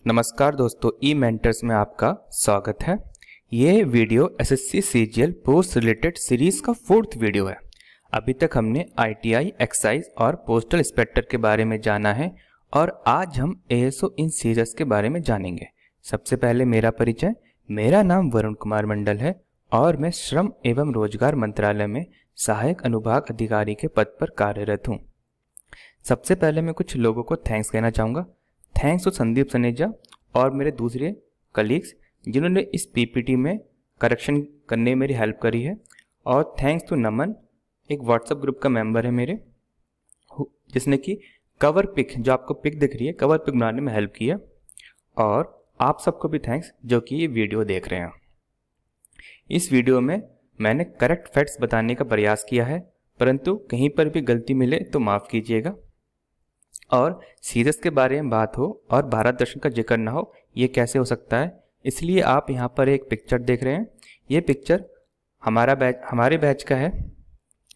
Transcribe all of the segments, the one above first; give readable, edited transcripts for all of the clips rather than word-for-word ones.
नमस्कार दोस्तों, ई मेंटर्स में आपका स्वागत है। ये video SSC CGL post related series का 4th वीडियो है। अभी तक हमने आईटीआई, एक्साइज और पोस्टल इंस्पेक्टर के बारे में जाना है और आज हम एएसओ इन सीरीज के बारे में जानेंगे। सबसे पहले मेरा परिचय। मेरा नाम वरुण कुमार मंडल है और मैं श्रम एवं रोजगार मंत्रालय में सहायक अनुभाग अधिकारी के पद पर कार्यरत हूँ। सबसे पहले मैं कुछ लोगों को थैंक्स कहना चाहूँगा। थैंक्स टू संदीप सनेजा और मेरे दूसरे कलीग्स जिन्होंने इस पीपीटी में करेक्शन करने में मेरी हेल्प करी है। और थैंक्स टू नमन, एक व्हाट्सएप ग्रुप का मेंबर है मेरे, जिसने कि कवर पिक, जो आपको पिक दिख रही है, कवर पिक बनाने में हेल्प की है। और आप सबको भी थैंक्स जो कि ये वीडियो देख रहे हैं। इस वीडियो में मैंने करेक्ट फैक्ट्स बताने का प्रयास किया है, परंतु कहीं पर भी गलती मिले तो माफ़ कीजिएगा। और सीरीज के बारे में बात हो और भारत दर्शन का जिक्र ना हो, ये कैसे हो सकता है। इसलिए आप यहाँ पर एक पिक्चर देख रहे हैं। ये पिक्चर हमारे बैच का है,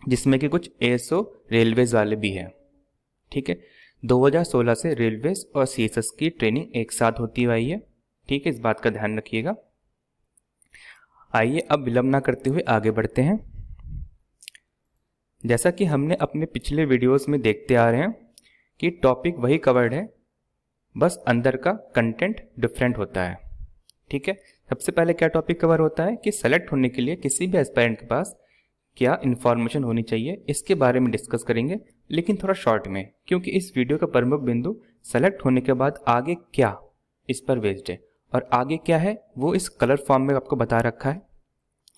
जिसमें कि कुछ एएसओ रेलवेज वाले भी हैं। ठीक है, 2016 से रेलवेज और सीएसएस की ट्रेनिंग एक साथ होती आई है। ठीक है, इस बात का ध्यान रखिएगा। आइए अब विलंब ना करते हुए आगे बढ़ते हैं। जैसा कि हमने अपने पिछले वीडियोस में देखते आ रहे हैं कि टॉपिक वही कवर्ड है, बस अंदर का कंटेंट डिफरेंट होता है। ठीक है, सबसे पहले क्या टॉपिक कवर होता है कि सेलेक्ट होने के लिए किसी भी एस्पायरेंट के पास क्या इन्फॉर्मेशन होनी चाहिए, इसके बारे में डिस्कस करेंगे, लेकिन थोड़ा शॉर्ट में, क्योंकि इस वीडियो का प्रमुख बिंदु सेलेक्ट होने के बाद आगे क्या, इस पर बेस्ड है। और आगे क्या है वो इस कलर फॉर्म में आपको बता रखा है।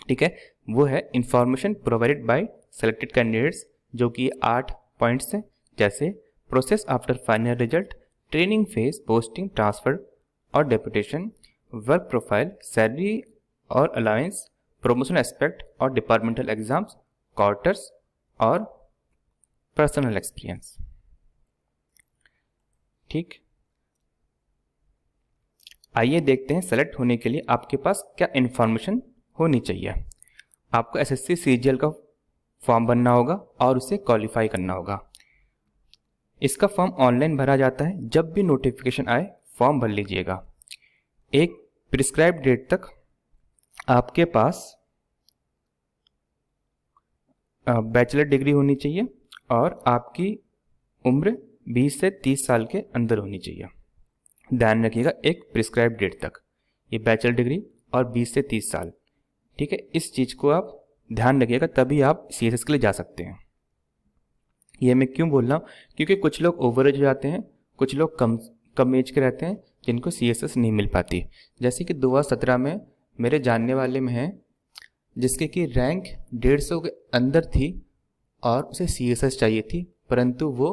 ठीक है, वो है information provided by selected candidates, जो कि 8 पॉइंट्स हैं, जैसे process after final result, training phase, posting, transfer और डेपुटेशन, वर्क प्रोफाइल, सैलरी और अलाउंस, प्रमोशन एस्पेक्ट और डिपार्टमेंटल एग्जाम्स, क्वार्टर्स और पर्सनल एक्सपीरियंस। ठीक, आइए देखते हैं सेलेक्ट होने के लिए आपके पास क्या इन्फॉर्मेशन होनी चाहिए। आपको एसएससी सीजीएल का फॉर्म भरना होगा और उसे क्वालिफाई करना होगा। इसका फॉर्म ऑनलाइन भरा जाता है। जब भी नोटिफिकेशन आए फॉर्म भर लीजिएगा। एक प्रिस्क्राइब डेट तक आपके पास बैचलर डिग्री होनी चाहिए और आपकी उम्र 20 से 30 साल के अंदर होनी चाहिए। ध्यान रखिएगा, एक प्रिस्क्राइब डेट तक ये बैचलर डिग्री और 20 से 30 साल। ठीक है, इस चीज़ को आप ध्यान रखिएगा, तभी आप सीएसएस के लिए जा सकते हैं। ये मैं क्यों बोल रहा हूँ, क्योंकि कुछ लोग ओवर एज हो जाते हैं, कुछ लोग कम एज के रहते हैं जिनको सीएसएस नहीं मिल पाती। जैसे कि 2017 में मेरे जानने वाले में है जिसके कि रैंक 150 के अंदर थी और उसे सीएसएस चाहिए थी, परंतु वो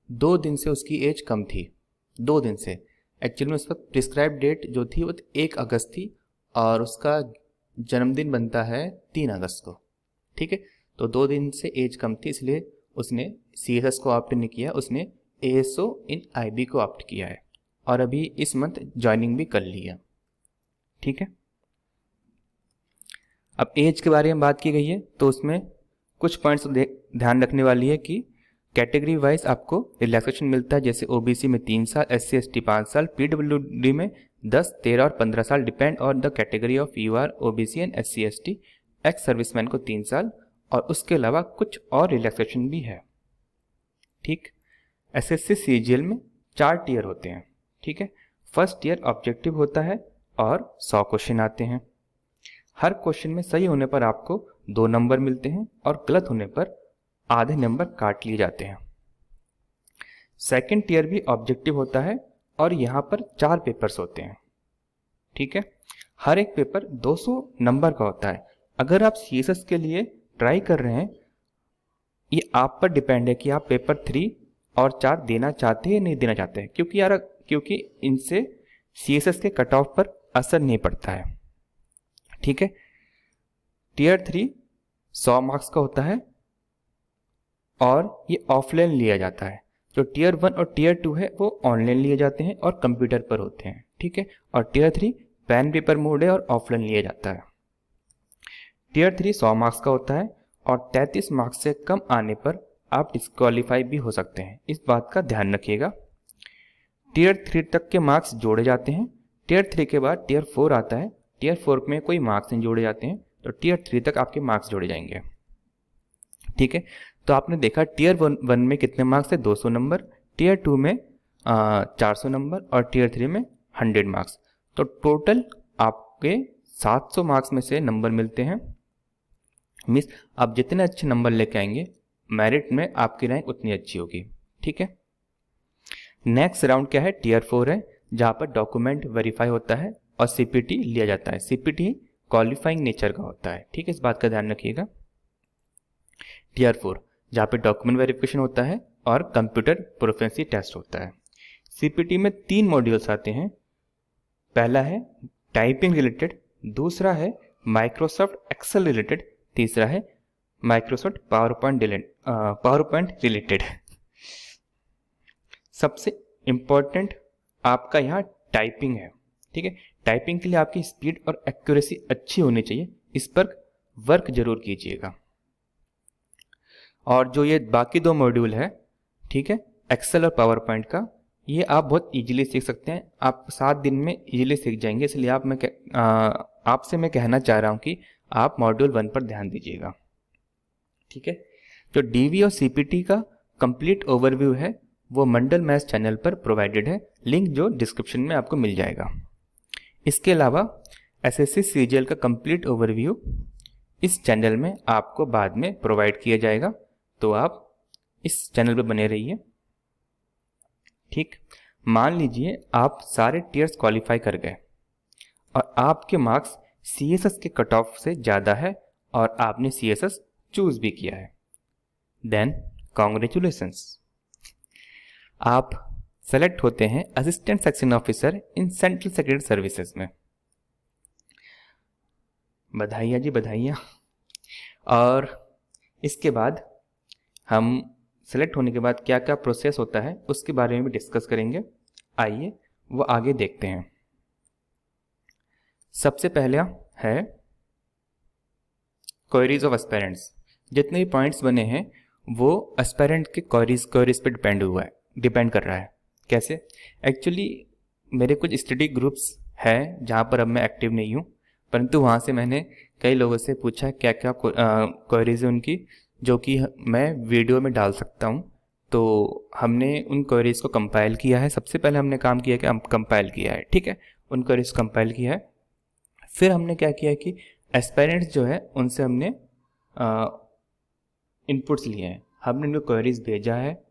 2 दिन से उसकी एज कम थी। 2 दिन से, एक्चुअली में उसका प्रिस्क्राइब डेट जो थी वो 1 अगस्त थी और उसका जन्मदिन बनता है 3 अगस्त को। ठीक है, तो 2 दिन से एज कम थी, इसलिए उसने सीएसएस को ऑप्ट नहीं किया, उसने एएसओ इन आईबी को ऑप्ट किया है और अभी इस मंथ ज्वाइनिंग भी कर ली है। ठीक है, अब एज के बारे में बात की गई है तो उसमें कुछ पॉइंट्स ध्यान रखने वाली है कि कैटेगरी वाइज आपको रिलैक्सेशन मिलता है, जैसे ओबीसी में 3 साल, एससी एसटी 5 साल, पीडब्ल्यूडी में 10, 13 और 15 साल, depend on the category of UR, OBC and SC ST. Ex serviceman को 3 साल और उसके अलावा कुछ और रिलैक्सेशन भी है। ठीक, एसएससी सीजीएल में 4 टीयर होते हैं। ठीक है, फर्स्ट टीयर ऑब्जेक्टिव होता है और 100 क्वेश्चन आते हैं। हर क्वेश्चन में सही होने पर आपको 2 नंबर मिलते हैं और गलत होने पर आधे नंबर काट लिए जाते हैं। सेकंड टीयर भी ऑब्जेक्टिव होता है और यहाँ पर 4 पेपर्स होते हैं। ठीक है, हर एक पेपर 200 नंबर का होता है। अगर आप सीएसएस के लिए ट्राई कर रहे हैं, ये आप पर डिपेंड है कि आप पेपर 3 और 4 देना चाहते हैं या नहीं देना चाहते हैं, क्योंकि इनसे सीएसएस के कट ऑफ पर असर नहीं पड़ता है। ठीक है, टीयर 3 100 मार्क्स का होता है और ये ऑफलाइन लिया जाता है। जो टीयर 1 और टीयर 2 है वो ऑनलाइन लिए जाते हैं और कंप्यूटर पर होते हैं। ठीक है, और टीयर 3 पेन पेपर मोड है और ऑफलाइन लिया जाता है। टीयर 3 100 मार्क्स का होता है और 33 मार्क्स से कम आने पर आप डिस्क्वालीफाई भी हो सकते हैं, इस बात का ध्यान रखिएगा। टीयर 3 तक के मार्क्स जोड़े जाते हैं। टीयर 3 के बाद टीयर 4 आता है। टीयर 4 में कोई मार्क्स नहीं जोड़े जाते हैं, तो टीयर 3 तक आपके मार्क्स जोड़े जाएंगे। ठीक है, तो आपने देखा टीयर 1 में कितने मार्क्स थे, 200 नंबर, टीयर 2 में 400 नंबर और टीयर 3 में 100 मार्क्स। तो टोटल आपके 700 मार्क्स में से नंबर मिलते हैं। मीन्स आप जितने अच्छे नंबर लेके आएंगे मेरिट में आपकी रैंक उतनी अच्छी होगी। ठीक है, नेक्स्ट राउंड क्या है, टीयर 4 है, जहाँ पर डॉक्यूमेंट वेरीफाई होता है और सीपीटी लिया जाता है। सीपीटी क्वालिफाइंग नेचर का होता है। ठीक है, इस बात का ध्यान रखिएगा। टीयर 4 जहाँ पे डॉक्यूमेंट वेरिफिकेशन होता है और कंप्यूटर प्रोफिशिएंसी टेस्ट होता है। सीपीटी में 3 मॉड्यूल्स आते हैं। पहला है टाइपिंग रिलेटेड, दूसरा है माइक्रोसॉफ्ट एक्सेल रिलेटेड, तीसरा है माइक्रोसॉफ्ट पावरपॉइंट रिलेटेड। सबसे इम्पॉर्टेंट आपका यहाँ टाइपिंग है। ठीक है, टाइपिंग के लिए आपकी स्पीड और एक्यूरेसी अच्छी होनी चाहिए, इस पर वर्क जरूर कीजिएगा। और जो ये बाकी 2 मॉड्यूल है, ठीक है, एक्सेल और पावर पॉइंट का, ये आप बहुत इजीली सीख सकते हैं। आप 7 दिन में इजीली सीख जाएंगे। इसलिए आपसे मैं कहना चाह रहा हूँ कि आप मॉड्यूल 1 पर ध्यान दीजिएगा। ठीक है, जो डीवी और सीपीटी का कंप्लीट ओवरव्यू है वो मंडल मैथ्स चैनल पर प्रोवाइडेड है, लिंक जो डिस्क्रिप्शन में आपको मिल जाएगा। इसके अलावा एसएससी सीजीएल का कंप्लीट ओवरव्यू इस चैनल में आपको बाद में प्रोवाइड किया जाएगा, तो आप इस चैनल पर बने रहिए। ठीक, मान लीजिए आप सारे टीयर्स क्वालिफाई कर गए और आपके मार्क्स सीएसएस के कट ऑफ से ज़्यादा है और आपने सीएसएस चूज भी किया है, देन कॉन्ग्रेचुलेशंस, आप सेलेक्ट होते हैं assistant section officer in central secretary services में। बधाइयाँ जी, बधाइयाँ। और इसके बाद हम सेलेक्ट होने के बाद क्या क्या प्रोसेस होता है उसके बारे में भी डिस्कस करेंगे। आइए वो आगे देखते हैं। सबसे पहला है क्वेरीज ऑफ एस्पायरेंट्स। जितने भी पॉइंट्स बने हैं वो एस्पायरेंट के क्वेरीज पे डिपेंड कर रहा है। कैसे? एक्चुअली मेरे कुछ स्टडी ग्रुप्स हैं जहाँ पर अब मैं एक्टिव नहीं हूँ, परंतु वहाँ से मैंने कई लोगों से पूछा क्या क्या क्वेरीज है उनकी, जो कि मैं वीडियो में डाल सकता हूँ। तो हमने उन क्वेरीज को कंपाइल किया है। सबसे पहले हमने काम किया कि हम कंपाइल किया है, ठीक है, उन क्वेरीज को कंपाइल किया है। फिर हमने क्या किया कि एस्पायरेंट्स जो है उनसे हमने इनपुट्स लिए हैं। हमने उनको क्वेरीज भेजा है,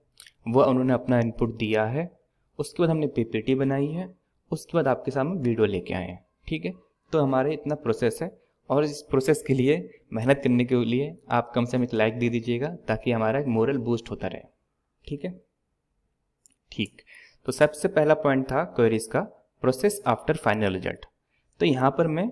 वो उन्होंने अपना इनपुट दिया है, उसके बाद हमने पीपीटी बनाई है, उसके बाद आपके सामने वीडियो लेके आए हैं। ठीक है, तो हमारे इतना प्रोसेस है और इस प्रोसेस के लिए मेहनत करने के लिए आप कम से कम एक लाइक दे दीजिएगा ताकि हमारा मोरल बूस्ट होता रहे। ठीक है, ठीक। तो सबसे पहला पॉइंट था क्वेरीज का प्रोसेस आफ्टर फाइनल रिजल्ट। तो यहाँ पर मैं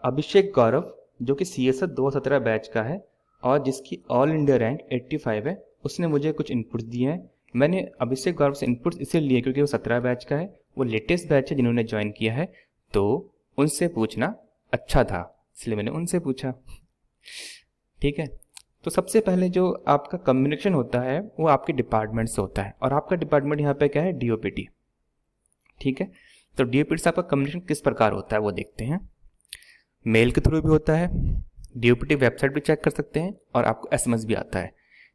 अभिषेक गौरव जो कि CSS 2017 बैच का है और जिसकी ऑल इंडिया रैंक 85 है, उसने मुझे कुछ इनपुट्स दिए हैं। मैंने अभिषेक गौरव से इनपुट्स इसलिए लिए क्योंकि वो 17 बैच का है, वो लेटेस्ट बैच है जिन्होंने ज्वाइन किया है, तो उनसे पूछना अच्छा था, इसलिए मैंने उनसे पूछा। ठीक है, तो सबसे पहले जो आपका कम्युनिकेशन होता है वो आपके डिपार्टमेंट से होता है और आपका डिपार्टमेंट यहाँ पे क्या है, DOPT। ठीक है, तो DOPT से आपका कम्युनिकेशन किस प्रकार होता है वो देखते हैं। मेल के थ्रू भी होता है, DOPT वेबसाइट भी चेक कर सकते हैं और आपको SMS भी आता है।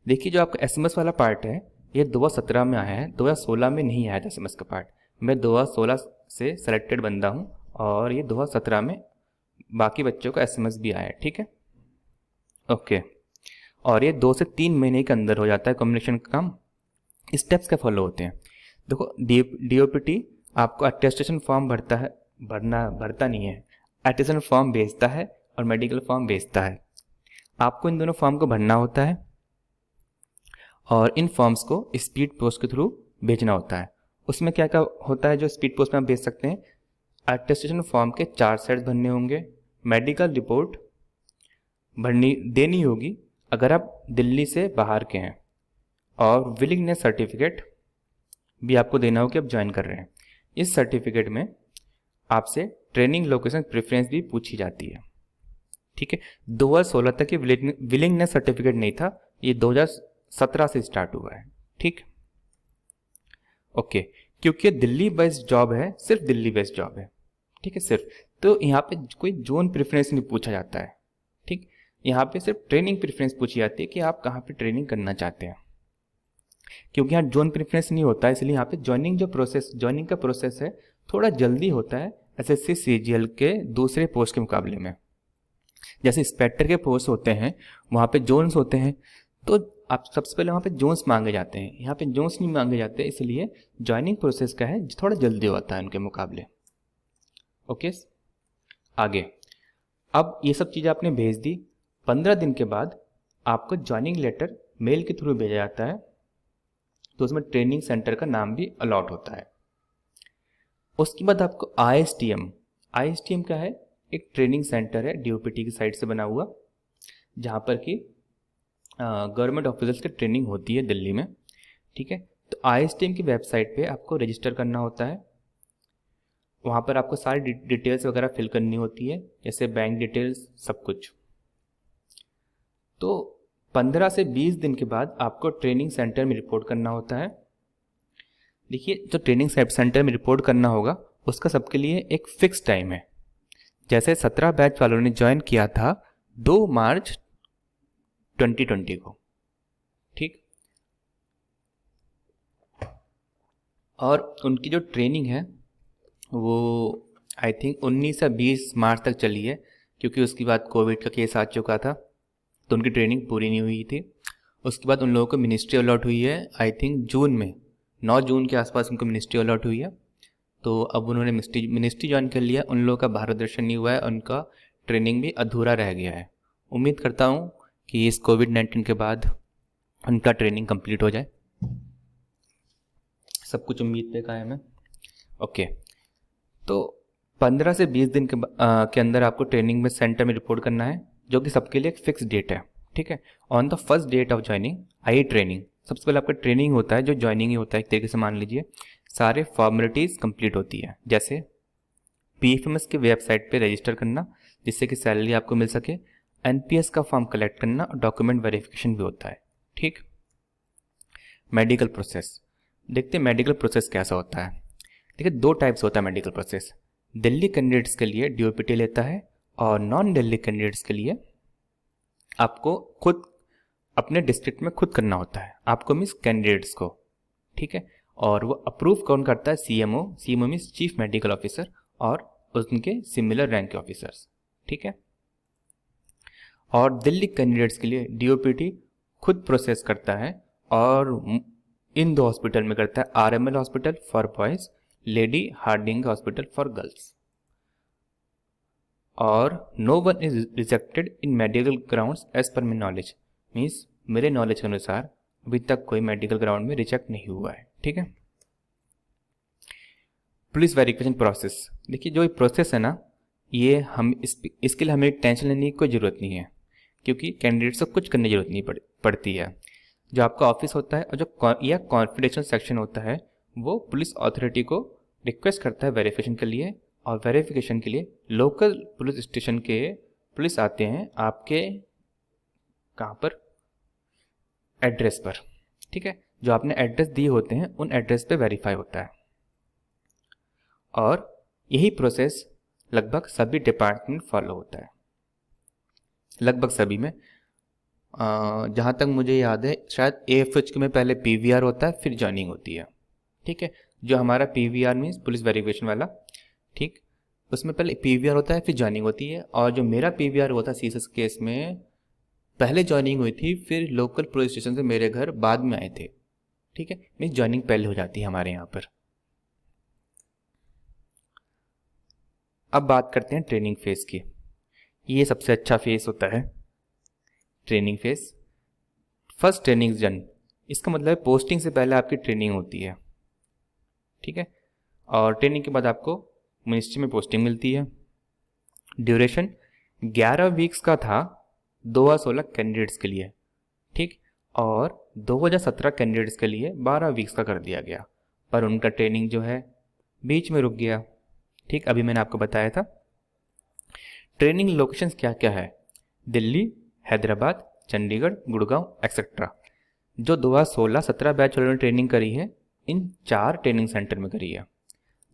देखिए जो आपका SMS वाला पार्ट है ये 2017 में आया है, 2016 में नहीं आया था SMS का पार्ट। मैं 2016 से सेलेक्टेड बंदा हूँ और ये 2017 में बाकी बच्चों का SMS भी आया है। ठीक है, ओके। और ये 2 से 3 महीने के अंदर हो जाता है कम्युनिकेशन का काम। स्टेप्स क्या फॉलो होते हैं? देखो, DOPT आपको अटेस्टेशन फॉर्म भरता नहीं है, अटेस्टेशन फॉर्म भेजता है और मेडिकल फॉर्म भेजता है। आपको इन दोनों फॉर्म को भरना होता है और इन फॉर्म्स को स्पीड पोस्ट के थ्रू भेजना होता है। उसमें क्या क्या होता है जो स्पीड पोस्ट में आप भेज सकते हैं? अटेस्टेशन फॉर्म के 4 सेट्स भरने होंगे, मेडिकल रिपोर्ट देनी होगी अगर आप दिल्ली से बाहर के हैं, और विलिंगनेस सर्टिफिकेट भी आपको देना हो कि आप ज्वाइन कर रहे हैं। इस सर्टिफिकेट में आपसे ट्रेनिंग लोकेशन प्रेफरेंस भी पूछी जाती है। ठीक है, 2016 तक ये विलिंगनेस सर्टिफिकेट नहीं था, ये 2017 से स्टार्ट हुआ है। ठीक, ओके। क्योंकि दिल्ली बेस्ड जॉब है, सिर्फ दिल्ली बेस्ड जॉब है, ठीक है, सिर्फ। तो यहाँ पे कोई जोन प्रेफरेंस नहीं पूछा जाता है, ठीक। यहाँ पे सिर्फ ट्रेनिंग प्रेफरेंस पूछी जाती है कि आप कहाँ पे ट्रेनिंग करना चाहते हैं। क्योंकि यहाँ जोन प्रेफरेंस नहीं होता है, इसलिए यहाँ पे ज्वाइनिंग का प्रोसेस है थोड़ा जल्दी होता है एसएससी सीजीएल के दूसरे पोस्ट के मुकाबले में। जैसे इंस्पेक्टर के पोस्ट होते हैं वहाँ पे जोन्स होते हैं, तो आप सबसे पहले वहाँ पे जोन्स मांगे जाते हैं, यहाँ पे जोन्स नहीं मांगे जाते, इसलिए ज्वाइनिंग प्रोसेस का है थोड़ा जल्दी होता है उनके मुकाबले। ओके, आगे। अब ये सब चीज़ें आपने भेज दी, 15 दिन के बाद आपको ज्वाइनिंग लेटर मेल के थ्रू भेजा जाता है, तो उसमें ट्रेनिंग सेंटर का नाम भी अलॉट होता है। उसके बाद आपको आईएसटीएम क्या है? एक ट्रेनिंग सेंटर है डीओपीटी की साइड से बना हुआ, जहाँ पर कि गवर्नमेंट ऑफिसर्स की ट्रेनिंग होती है दिल्ली में, ठीक है। तो आईएसटीएम की वेबसाइट पे आपको रजिस्टर करना होता है, वहाँ पर आपको सारी डिटेल्स वगैरह फिल करनी होती है, जैसे बैंक डिटेल्स सब कुछ। तो 15 से 20 दिन के बाद आपको ट्रेनिंग सेंटर में रिपोर्ट करना होता है। देखिए, जो ट्रेनिंग सेंटर में रिपोर्ट करना होगा उसका सबके लिए एक फिक्स टाइम है। जैसे 17 बैच वालों ने ज्वाइन किया था 2 मार्च 2020 को, ठीक। और उनकी जो ट्रेनिंग है वो आई थिंक 19 से 20 मार्च तक चली है, क्योंकि उसके बाद कोविड का केस आ चुका था, तो उनकी ट्रेनिंग पूरी नहीं हुई थी। उसके बाद उन लोगों को मिनिस्ट्री अलॉट हुई है, आई थिंक जून में, 9 जून के आसपास उनको मिनिस्ट्री अलॉट हुई है। तो अब उन्होंने मिनिस्ट्री ज्वाइन कर लिया, उन लोगों का भारत दर्शन नहीं हुआ है, उनका ट्रेनिंग भी अधूरा रह गया है। उम्मीद करता हूँ कि इस कोविड-19 के बाद उनका ट्रेनिंग कंप्लीट हो जाए, सब कुछ उम्मीद पे कायम है। ओके, तो 15 से 20 दिन के अंदर आपको ट्रेनिंग में सेंटर में रिपोर्ट करना है, जो कि सबके लिए एक फिक्स डेट है, ठीक है। On the first date of joining I training, सबसे पहले आपका ट्रेनिंग होता है, जो ज्वाइनिंग ही होता है एक तरीके से मान लीजिए, सारे फॉर्मेलिटीज़ कंप्लीट होती है, जैसे पीएफएमएस की वेबसाइट पे रजिस्टर करना जिससे कि सैलरी आपको मिल सके, एनपीएस का फॉर्म कलेक्ट करना, डॉक्यूमेंट वेरिफिकेशन भी होता है, ठीक। मेडिकल प्रोसेस, देखते हैं मेडिकल प्रोसेस कैसा होता है। देखिए, 2 टाइप्स होता है मेडिकल प्रोसेस। दिल्ली कैंडिडेट्स के लिए डीओपीटी लेता है, और नॉन दिल्ली कैंडिडेट्स के लिए आपको खुद अपने डिस्ट्रिक्ट में खुद करना होता है, आपको मीन्स कैंडिडेट्स को, ठीक है। और वो अप्रूव कौन करता है? CMO means chief medical officer, और उनके सिमिलर रैंक के ऑफिसर्स, ठीक है। और दिल्ली कैंडिडेट्स के लिए डीओपीटी खुद प्रोसेस करता है, और इन 2 हॉस्पिटल में करता है, RML hospital for boys, lady Hardinge hospital for girls. और no one is rejected in medical grounds as per my knowledge, means मेरे नॉलेज के अनुसार अभी तक कोई मेडिकल ग्राउंड में रिजेक्ट नहीं हुआ है, ठीक है। पुलिस वेरिफिकेशन प्रोसेस, देखिए जो ये प्रोसेस है ना, ये हम इसके लिए हमें टेंशन लेने की कोई ज़रूरत नहीं है, क्योंकि कैंडिडेट्स को कुछ करने की जरूरत नहीं पड़ती है। जो आपका ऑफिस होता है और जो यह कॉन्फिडेंशियल सेक्शन होता है, वो पुलिस अथॉरिटी को रिक्वेस्ट करता है वेरिफिकेशन के लिए, और वेरिफिकेशन के लिए लोकल पुलिस स्टेशन के पुलिस आते हैं आपके कहाँ पर, एड्रेस पर, ठीक है। जो आपने एड्रेस दिए होते हैं उन एड्रेस पे वेरीफाई होता है। और यही प्रोसेस लगभग सभी डिपार्टमेंट फॉलो होता है, लगभग सभी में। जहाँ तक मुझे याद है शायद एएफएच में पहले पीवीआर होता है, फिर ज्वाइनिंग होती है, ठीक है। जो हमारा पीवीआर मीन्स पुलिस वेरिफिकेशन वाला, ठीक, उसमें पहले पीवीआर होता है फिर ज्वाइनिंग होती है। और जो मेरा पीवीआर हुआ था सीएसएस केस में, पहले ज्वाइनिंग हुई थी, फिर लोकल पुलिस स्टेशन से मेरे घर बाद में आए थे, ठीक है। मीन्स ज्वाइनिंग पहले हो जाती है हमारे यहाँ पर। अब बात करते हैं ट्रेनिंग फेज की। ये सबसे अच्छा फेज होता है training phase. First training done, इसका मतलब है पोस्टिंग से पहले आपकी ट्रेनिंग होती है, ठीक है। और ट्रेनिंग के बाद आपको मिनिस्ट्री में पोस्टिंग मिलती है। ड्यूरेशन 11 वीक्स का था 2016 कैंडिडेट्स के लिए, ठीक। और 2017 कैंडिडेट्स के लिए 12 वीक्स का कर दिया गया, पर उनका ट्रेनिंग जो है बीच में रुक गया, ठीक। अभी मैंने आपको बताया था। ट्रेनिंग लोकेशंस क्या क्या है? दिल्ली, हैदराबाद, चंडीगढ़, गुड़गांव एक्सेट्रा। जो 2016-17 बैच वालों ने ट्रेनिंग करी है इन 4 ट्रेनिंग सेंटर में करी है।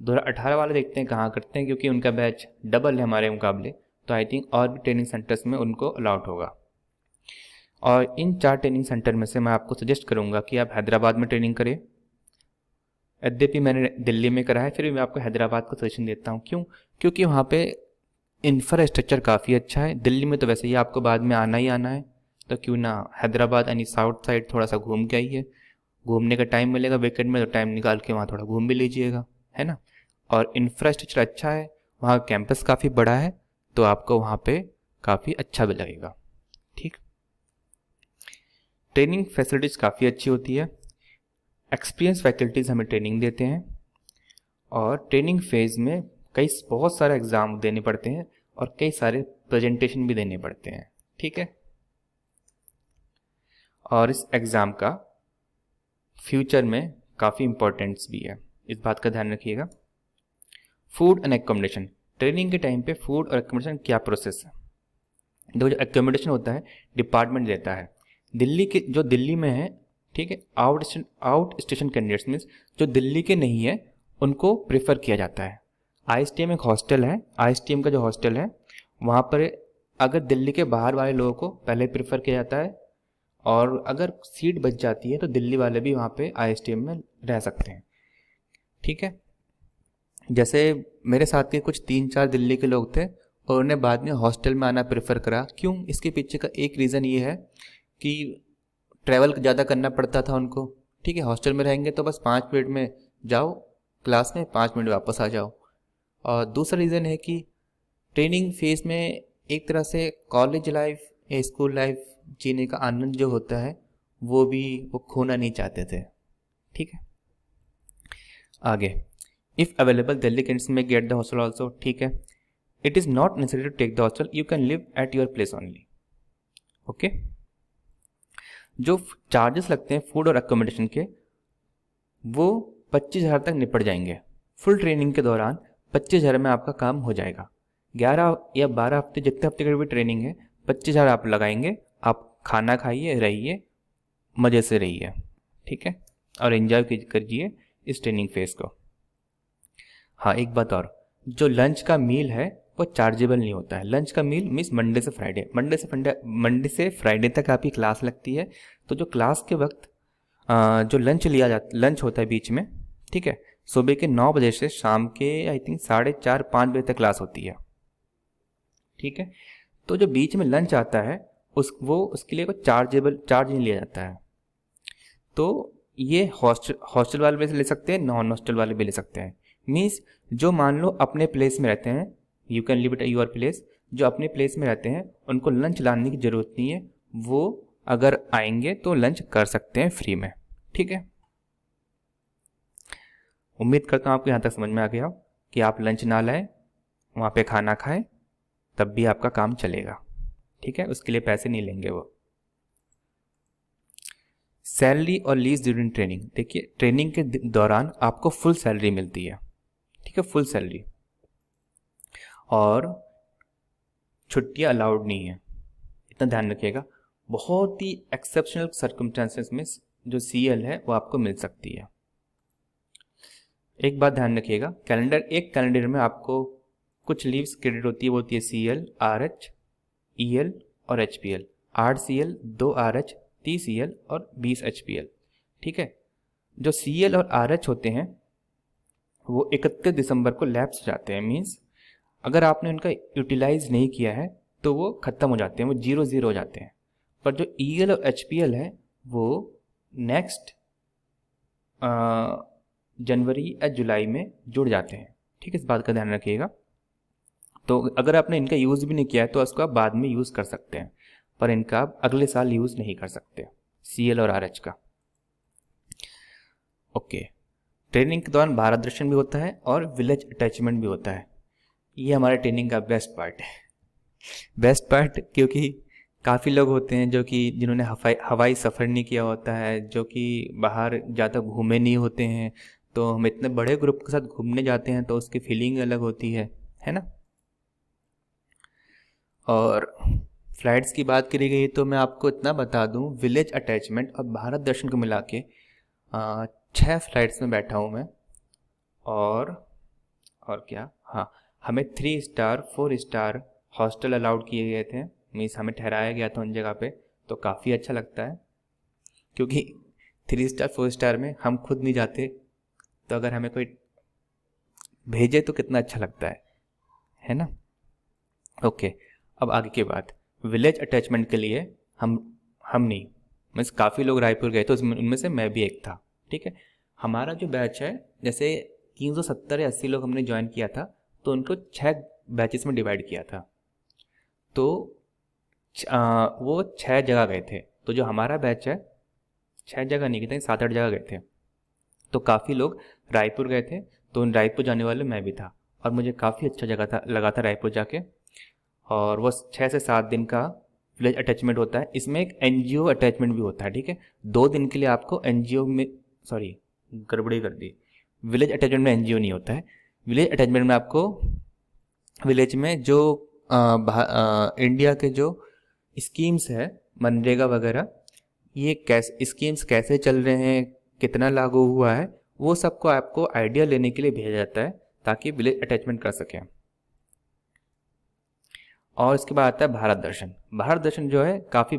2018 वाले देखते हैं कहाँ करते हैं, क्योंकि उनका बैच डबल है हमारे मुकाबले, तो आई थिंक और भी ट्रेनिंग सेंटर्स में उनको अलाउड होगा। और इन 4 ट्रेनिंग सेंटर में से मैं आपको सजेस्ट करूँगा कि आप हैदराबाद में ट्रेनिंग करें। यद्यपि मैंने दिल्ली में करा है, फिर भी मैं आपको हैदराबाद को सजेशन देता हूँ। क्यों? क्योंकि वहाँ पे इंफ्रास्ट्रक्चर काफ़ी अच्छा है। दिल्ली में तो वैसे ही आपको बाद में आना ही आना है, तो क्यों ना हैदराबाद यानी साउथ साइड थोड़ा सा घूम के आइए। घूमने का टाइम मिलेगा वीकेंड में, तो टाइम निकाल के वहाँ थोड़ा घूम भी लीजिएगा, है ना। और इंफ्रास्ट्रक्चर अच्छा है, वहाँ कैंपस काफ़ी बड़ा है, तो आपको वहाँ पे काफ़ी अच्छा भी लगेगा। ठीक, ट्रेनिंग फैसिलिटीज़ काफ़ी अच्छी होती है। एक्सपीरियंस फैकल्टीज़ हमें ट्रेनिंग देते हैं, और ट्रेनिंग फेज़ में बहुत सारे एग्ज़ाम देने पड़ते हैं और कई सारे प्रेजेंटेशन भी देने पड़ते हैं। ठीक है, और इस एग्ज़ाम का फ्यूचर में काफ़ी इम्पोर्टेंस भी है, इस बात का ध्यान रखिएगा। फूड एंड एकोमोडेशन, ट्रेनिंग के टाइम पे फूड और एकोमोडेशन क्या प्रोसेस है। देखो, जो एकोमोडेशन होता है डिपार्टमेंट देता है। जो दिल्ली में है, ठीक है, आउट स्टेशन कैंडिडेट्स मीन्स जो दिल्ली के नहीं है उनको प्रेफर किया जाता है। ISTM एक हॉस्टल है, ISTM का जो हॉस्टल है वहाँ पर अगर दिल्ली के बाहर वाले लोगों को पहले प्रेफर किया जाता है, और अगर सीट बच जाती है तो दिल्ली वाले भी वहाँ पे ISTM में रह सकते हैं। ठीक है, जैसे मेरे साथ के कुछ 3-4 दिल्ली के लोग थे और उन्हें बाद में हॉस्टल में आना प्रेफर करा। क्यों? इसके पीछे का एक रीज़न ये है कि ट्रैवल ज़्यादा करना पड़ता था उनको। ठीक है, हॉस्टल में रहेंगे तो बस 5 मिनट में जाओ क्लास में, 5 मिनट वापस आ जाओ। और दूसरा रीज़न है कि ट्रेनिंग फेज़ में एक तरह से कॉलेज लाइफ या स्कूल लाइफ जीने का आनंद जो होता है वो खोना नहीं चाहते थे। ठीक है, आगे, इफ़ अवेलेबल दिल्ली कैंडिडेट्स में गेट द हॉस्टल ऑल्सो। ठीक है, it is not necessary to take the hostel, you can live at your place only. Okay, जो चार्जेस लगते हैं फूड और अकोमोडेशन के वो 25,000 तक निपट जाएंगे। फुल ट्रेनिंग के दौरान 25,000 में आपका काम हो जाएगा। 11 या 12 हफ्ते, जितने हफ्ते की भी ट्रेनिंग है, 25,000 आप लगाएंगे। आप खाना खाइए, रहिए, मज़े से रहिए। ठीक है, और एंजॉय करिए इस ट्रेनिंग फेज़ को। हाँ, एक बात और, जो लंच का मील है वो चार्जेबल नहीं होता है। लंच का मील मीन्स मंडे से फ्राइडे तक आपकी क्लास लगती है। तो जो क्लास के वक्त जो लंच होता है बीच में, ठीक है, सुबह के 9 बजे से शाम के आई थिंक 4:30-5 बजे तक क्लास होती है। ठीक है, तो जो बीच में लंच आता है उसके लिए कोई चार्ज नहीं लिया जाता है। तो ये हॉस्टल वाले भी ले सकते हैं, नॉन हॉस्टल वाले भी ले सकते हैं। मीन्स जो मान लो अपने प्लेस में रहते हैं, you can live at your place, जो अपने प्लेस में रहते हैं उनको लंच लाने की ज़रूरत नहीं है। वो अगर आएंगे तो लंच कर सकते हैं फ्री में। ठीक है, उम्मीद करता हूँ आपको यहाँ तक समझ में आ गया कि आप लंच ना लाएं, वहाँ पे खाना खाएं, तब भी आपका काम चलेगा। ठीक है, उसके लिए पैसे नहीं लेंगे वो। सैलरी और लीव ड्यूरिंग ट्रेनिंग, देखिए ट्रेनिंग के दौरान आपको फुल सैलरी मिलती है। ठीक है, फुल सैलरी, और छुट्टियां अलाउड नहीं है, इतना ध्यान रखिएगा। बहुत ही एक्सेप्शनल सर्कमस्टांसेस में जो CL है वो आपको मिल सकती है। एक बात ध्यान रखिएगा, एक कैलेंडर में आपको कुछ लीव्स क्रेडिट होती है, वो होती है CL, RH, EL और HPL। 8 CL, 2 RH, 30 EL और 20 HPL। ठीक है, जो CL और RH होते हैं वो 31 दिसंबर को लैप्स हो जाते हैं। मीन्स अगर आपने उनका यूटिलाइज नहीं किया है तो वो ख़त्म हो जाते हैं, वो 0-0 हो जाते हैं। पर जो EL और HPL है वो नेक्स्ट जनवरी या जुलाई में जुड़ जाते हैं। ठीक है, इस बात का ध्यान रखिएगा। तो अगर आपने इनका यूज़ भी नहीं किया है तो उसको आप बाद में यूज़ कर सकते हैं, पर इनका आप अगले साल यूज़ नहीं कर सकते, CL और RH का। ओके, ट्रेनिंग के दौरान भारत दर्शन भी होता है और विलेज अटैचमेंट भी होता है। ये हमारे ट्रेनिंग का बेस्ट पार्ट है। बेस्ट पार्ट क्योंकि काफ़ी लोग होते हैं जिन्होंने हवाई सफ़र नहीं किया होता है, जो कि बाहर ज़्यादा घूमे नहीं होते हैं। तो हम इतने बड़े ग्रुप के साथ घूमने जाते हैं तो उसकी फीलिंग अलग होती है ना। और फ्लाइट्स की बात करी गई तो मैं आपको इतना बता दूं, विलेज अटैचमेंट और भारत दर्शन को मिला के 6 फ्लाइट्स में बैठा हूँ मैं, और क्या, हाँ, हमें 3 स्टार 4 स्टार हॉस्टल अलाउड किए गए थे, मीन्स हमें ठहराया गया था उन जगह पे, तो काफ़ी अच्छा लगता है। क्योंकि 3 स्टार 4 स्टार में हम खुद नहीं जाते, तो अगर हमें कोई भेजे तो कितना अच्छा लगता है ना। ओके, अब आगे की बात, विलेज अटैचमेंट के लिए हम नहीं, मीन्स काफ़ी लोग रायपुर गए थे, उसमें उनमें से मैं भी एक था। ठीक है, हमारा जो बैच है, जैसे 370 या 80 लोग हमने ज्वाइन किया था, तो उनको 6 बैचेस में डिवाइड किया था, तो वो 6 जगह गए थे। तो जो हमारा बैच है 6 जगह नहीं गए थे, 7-8 जगह गए थे, तो काफ़ी लोग रायपुर गए थे, तो उन रायपुर जाने वाले मैं भी था, और मुझे काफ़ी अच्छा जगह था लगा था रायपुर जाके। और वो 6 से 7 दिन का विलेज अटैचमेंट होता है, इसमें एक एनजीओ अटैचमेंट भी होता है। ठीक है, 2 दिन के लिए आपको एनजीओ में, सॉरी गड़बड़ी कर दी, विलेज अटैचमेंट में एनजीओ नहीं होता है। विलेज अटैचमेंट में आपको विलेज में जो इंडिया के जो स्कीम्स है, मनरेगा वगैरह, ये कैसे स्कीम्स कैसे चल रहे हैं, कितना लागू हुआ है, वो सबको आपको आइडिया लेने के लिए भेजा जाता है, ताकि विलेज अटैचमेंट कर सकें। और इसके बाद आता है भारत दर्शन। भारत दर्शन जो है काफ़ी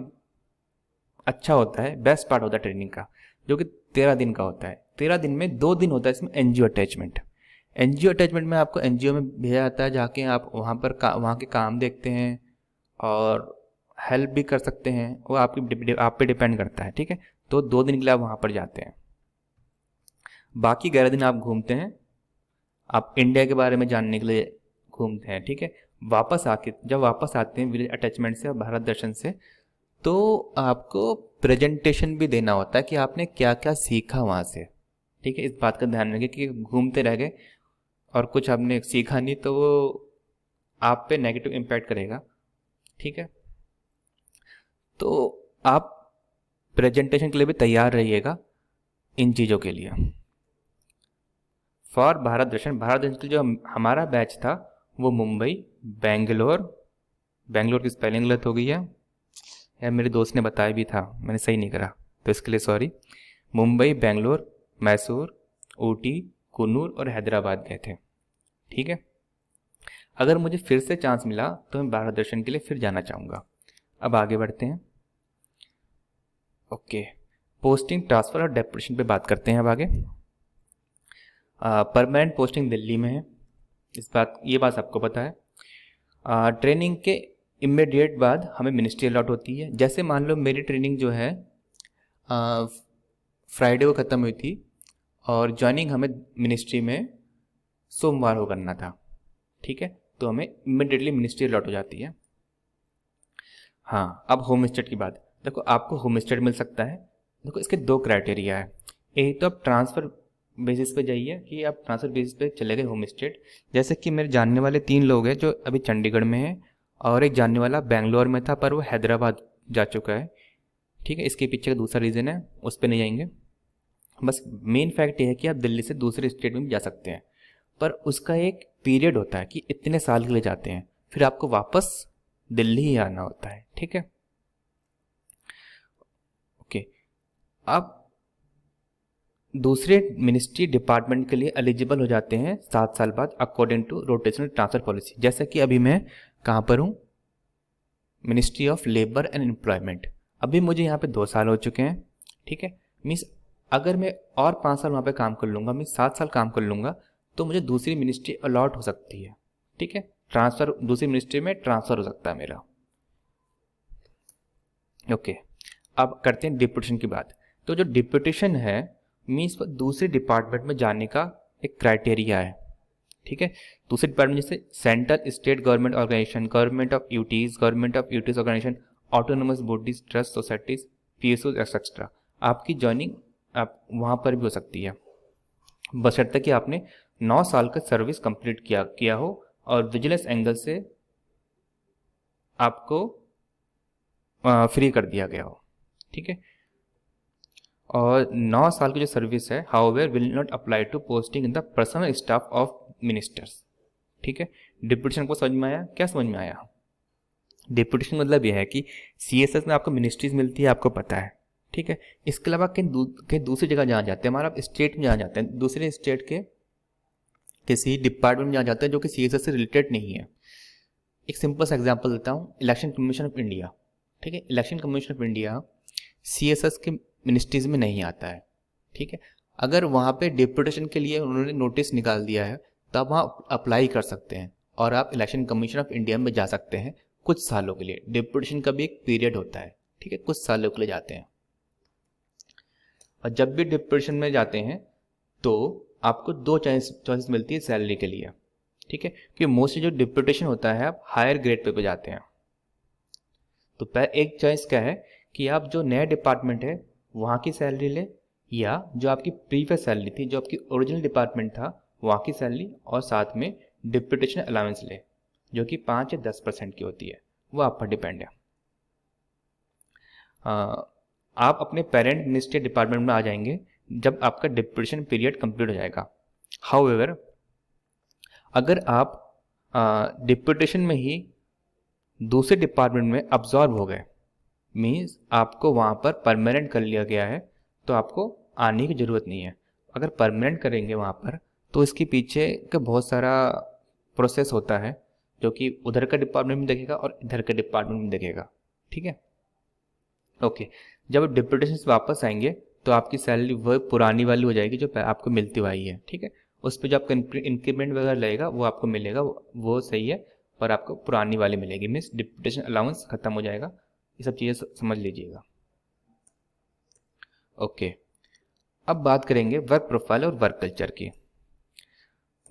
अच्छा होता है, बेस्ट पार्ट होता है ट्रेनिंग का, जो कि 13 दिन का होता है। 13 दिन में 2 दिन होता है इसमें एनजीओ अटैचमेंट। एनजीओ अटैचमेंट में आपको एनजीओ में भेजा जाता है, जाके आप वहाँ पर वहाँ के काम देखते हैं और हेल्प भी कर सकते हैं, वो आप पे डिपेंड करता है। ठीक है, तो 2 दिन के लिए आप वहाँ पर जाते हैं, बाकी 11 दिन आप घूमते हैं, आप इंडिया के बारे में जानने के लिए घूमते हैं। ठीक है, जब वापस आते हैं विलेज अटैचमेंट से और भारत दर्शन से, तो आपको प्रेजेंटेशन भी देना होता है कि आपने क्या क्या सीखा वहाँ से। ठीक है, इस बात का ध्यान रखें कि घूमते रह गए और कुछ आपने सीखा नहीं, तो वो आप पे नेगेटिव इम्पैक्ट करेगा। ठीक है, तो आप प्रेजेंटेशन के लिए भी तैयार रहिएगा इन चीज़ों के लिए। फॉर भारत दर्शन के लिए जो हमारा बैच था, वो मुंबई, बेंगलोर की स्पेलिंग गलत हो गई है यार, मेरे दोस्त ने बताया भी था, मैंने सही नहीं करा, तो इसके लिए सॉरी। मुंबई, बेंगलोर, मैसूर, ऊटी, कूनूर और हैदराबाद गए थे। ठीक है, अगर मुझे फिर से चांस मिला तो मैं भारत दर्शन के लिए फिर जाना चाहूँगा। अब आगे बढ़ते हैं। ओके, पोस्टिंग, ट्रांसफ़र और डेपुटेशन पे बात करते हैं अब आगे। परमानेंट पोस्टिंग दिल्ली में है, ये बात सबको पता है। ट्रेनिंग के इमीडिएट बाद हमें मिनिस्ट्री अलॉट होती है। जैसे मान लो मेरी ट्रेनिंग जो है फ्राइडे को ख़त्म हुई थी, और ज्वाइनिंग हमें मिनिस्ट्री में सोमवार को करना था। ठीक है, तो हमें इमीडिएटली मिनिस्ट्री अलॉट हो जाती है। हाँ, अब होम स्टेट की बात। देखो, आपको होम स्टेट मिल सकता है। देखो, इसके 2 क्राइटेरिया है। एक तो आप ट्रांसफ़र बेसिस पे जाइए, कि आप ट्रांसफ़र बेसिस पे चले गए होम स्टेट। जैसे कि मेरे जानने वाले 3 लोग हैं जो अभी चंडीगढ़ में हैं, और एक जानने वाला बेंगलोर में था पर वो हैदराबाद जा चुका है। ठीक है, इसके पीछे का दूसरा रीज़न है, उस पर नहीं जाएंगे। बस मेन फैक्ट ये है कि आप दिल्ली से दूसरे स्टेट में भी जा सकते हैं, पर उसका एक पीरियड होता है कि इतने साल के लिए जाते हैं, फिर आपको वापस दिल्ली ही आना होता है। ठीक है, ओके। अब दूसरे मिनिस्ट्री डिपार्टमेंट के लिए एलिजिबल हो जाते हैं 7 साल बाद, according to rotational transfer policy. जैसे कि अभी मैं कहाँ पर हूँ, ministry of labour and employment. अभी मुझे यहाँ पे 2 साल हो चुके हैं। ठीक है, मीन्स अगर मैं और 5 साल वहाँ पे काम कर लूँगा, मीन्स 7 साल काम कर लूँगा, तो मुझे दूसरी मिनिस्ट्री अलॉट हो सकती है। ठीक है, ट्रांसफ़र, दूसरी मिनिस्ट्री में ट्रांसफ़र हो सकता है मेरा। ओके, अब करते हैं डिप्यूटेशन की बात। तो जो डिप्यूटेशन है, मीन्स दूसरे डिपार्टमेंट में जाने का एक क्राइटेरिया है। ठीक है, दूसरे डिपार्टमेंट जैसे central state government organisation, government of UTs organisation, autonomous bodies, trust societies, PSO etcetera, आपकी ज्वाइनिंग आप वहाँ पर भी हो सकती है, बशर्ते कि आपने 9 साल का सर्विस कंप्लीट किया हो और विजिलेंस एंगल से आपको फ्री कर दिया गया हो। ठीक है, और 9 साल की जो सर्विस है, however will not apply to posting in the personal staff of ministers. ठीक है, डिप्यूटेशन को समझ में आया? क्या समझ में आया? डिप्यूटेशन मतलब यह है कि सीएसएस में आपको मिनिस्ट्रीज मिलती है, आपको पता है। ठीक है। इसके अलावा कहीं दूसरी जगह जहाँ जाते हैं, हमारा स्टेट में जहाँ जाते हैं, दूसरे स्टेट के किसी डिपार्टमेंट में जहाँ जाते हैं जो कि CSS से रिलेटेड नहीं है। एक सिंपल सा एग्जांपल देता हूँ, इलेक्शन कमीशन ऑफ इंडिया। ठीक है, election commission of India CSS के मिनिस्ट्रीज में नहीं आता है। ठीक है, अगर वहाँ पे डिप्यूटेशन के लिए उन्होंने नोटिस निकाल दिया है तो आप वहाँ अप्लाई कर सकते हैं और आप इलेक्शन कमीशन ऑफ इंडिया में जा सकते हैं कुछ सालों के लिए। डिप्यूटेशन का भी एक पीरियड होता है, ठीक है, कुछ सालों के लिए जाते हैं। और जब भी डिप्यूटेशन में जाते हैं तो आपको दो चॉइस मिलती है सैलरी के लिए। ठीक है, क्योंकि मोस्टली जो डिप्यूटेशन होता है आप हायर ग्रेड पे जाते हैं। तो एक चॉइस क्या है कि आप जो नया डिपार्टमेंट है वहाँ की सैलरी ले, या जो आपकी प्रीवियस सैलरी थी, जो आपकी ओरिजिनल डिपार्टमेंट था वहाँ की सैलरी, और साथ में डिप्यूटेशन अलाउंस ले जो कि 5 या 10% की होती है। वो आप पर डिपेंड है। आप अपने पेरेंट मिनिस्ट्री डिपार्टमेंट में आ जाएंगे जब आपका डिप्यूटेशन पीरियड कंप्लीट हो जाएगा। हाउएवर, अगर आप डिप्यूटेशन में ही दूसरे डिपार्टमेंट में अब्जॉर्ब हो गए, मीन्स आपको वहाँ पर परमानेंट कर लिया गया है, तो आपको आने की ज़रूरत नहीं है। अगर परमानेंट करेंगे वहाँ पर तो इसके पीछे का बहुत सारा प्रोसेस होता है जो कि उधर का डिपार्टमेंट में देखेगा और इधर के डिपार्टमेंट में देखेगा। ठीक है, ओके। जब डिप्यूटेशन से वापस आएंगे तो आपकी सैलरी वह पुरानी वाली हो जाएगी जो आपको मिलती हुई है। ठीक है, उस पर जो आपका इंक्रीमेंट वगैरह लगेगा वो आपको मिलेगा, वो सही है, पर आपको पुरानी वाली मिलेगी। मीन्स डिप्यूटेशन अलाउंस खत्म हो जाएगा। ये सब चीज़ें समझ लीजिएगा। ओके, अब बात करेंगे वर्क प्रोफाइल और वर्क कल्चर की।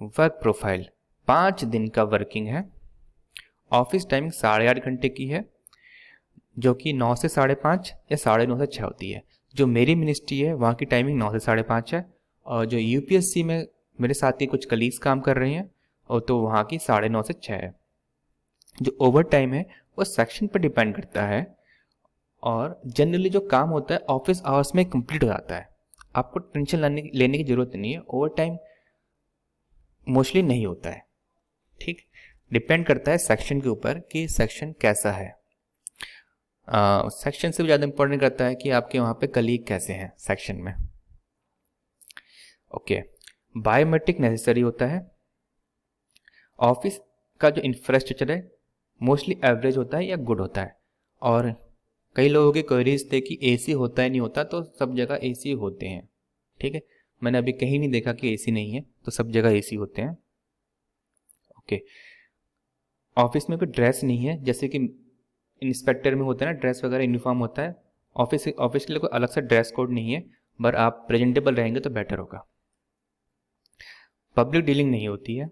वर्क प्रोफाइल 5 दिन का वर्किंग है। ऑफिस टाइमिंग 8.5 घंटे की है, जो कि 9 से 5:30 या 9:30 से 6 होती है। जो मेरी मिनिस्ट्री है वहाँ की टाइमिंग 9 से 5:30 है, और जो UPSC में मेरे साथ ही कुछ कलीग्स काम कर रहे हैं और तो वहाँ की 9:30 से 6 है। जो ओवर टाइम है वो सेक्शन पर डिपेंड करता है, और जनरली जो काम होता है ऑफिस आवर्स में कंप्लीट हो जाता है। आपको टेंशन लेने की ज़रूरत नहीं है, ओवर टाइम मोस्टली नहीं होता है। ठीक, डिपेंड करता है सेक्शन के ऊपर कि सेक्शन कैसा है। सेक्शन से भी ज़्यादा इंपॉर्टेंट करता है कि आपके वहाँ पे कलीग कैसे हैं सेक्शन में। ओके, बायोमेट्रिक नेसेसरी होता है। ऑफिस का जो इंफ्रास्ट्रक्चर है मोस्टली एवरेज होता है या गुड होता है, और कई लोगों की क्वेरीज थे कि AC होता है नहीं होता, तो सब जगह AC होते हैं। ठीक है, मैंने अभी कहीं नहीं देखा कि AC नहीं है, तो सब जगह AC होते हैं। ओके, ऑफिस में कोई ड्रेस नहीं है, जैसे कि इंस्पेक्टर में होता है ना, ड्रेस वगैरह यूनिफॉर्म होता है। ऑफिस के लिए कोई अलग से ड्रेस कोड नहीं है, पर आप प्रेजेंटेबल रहेंगे तो बेटर होगा। पब्लिक डीलिंग नहीं होती है,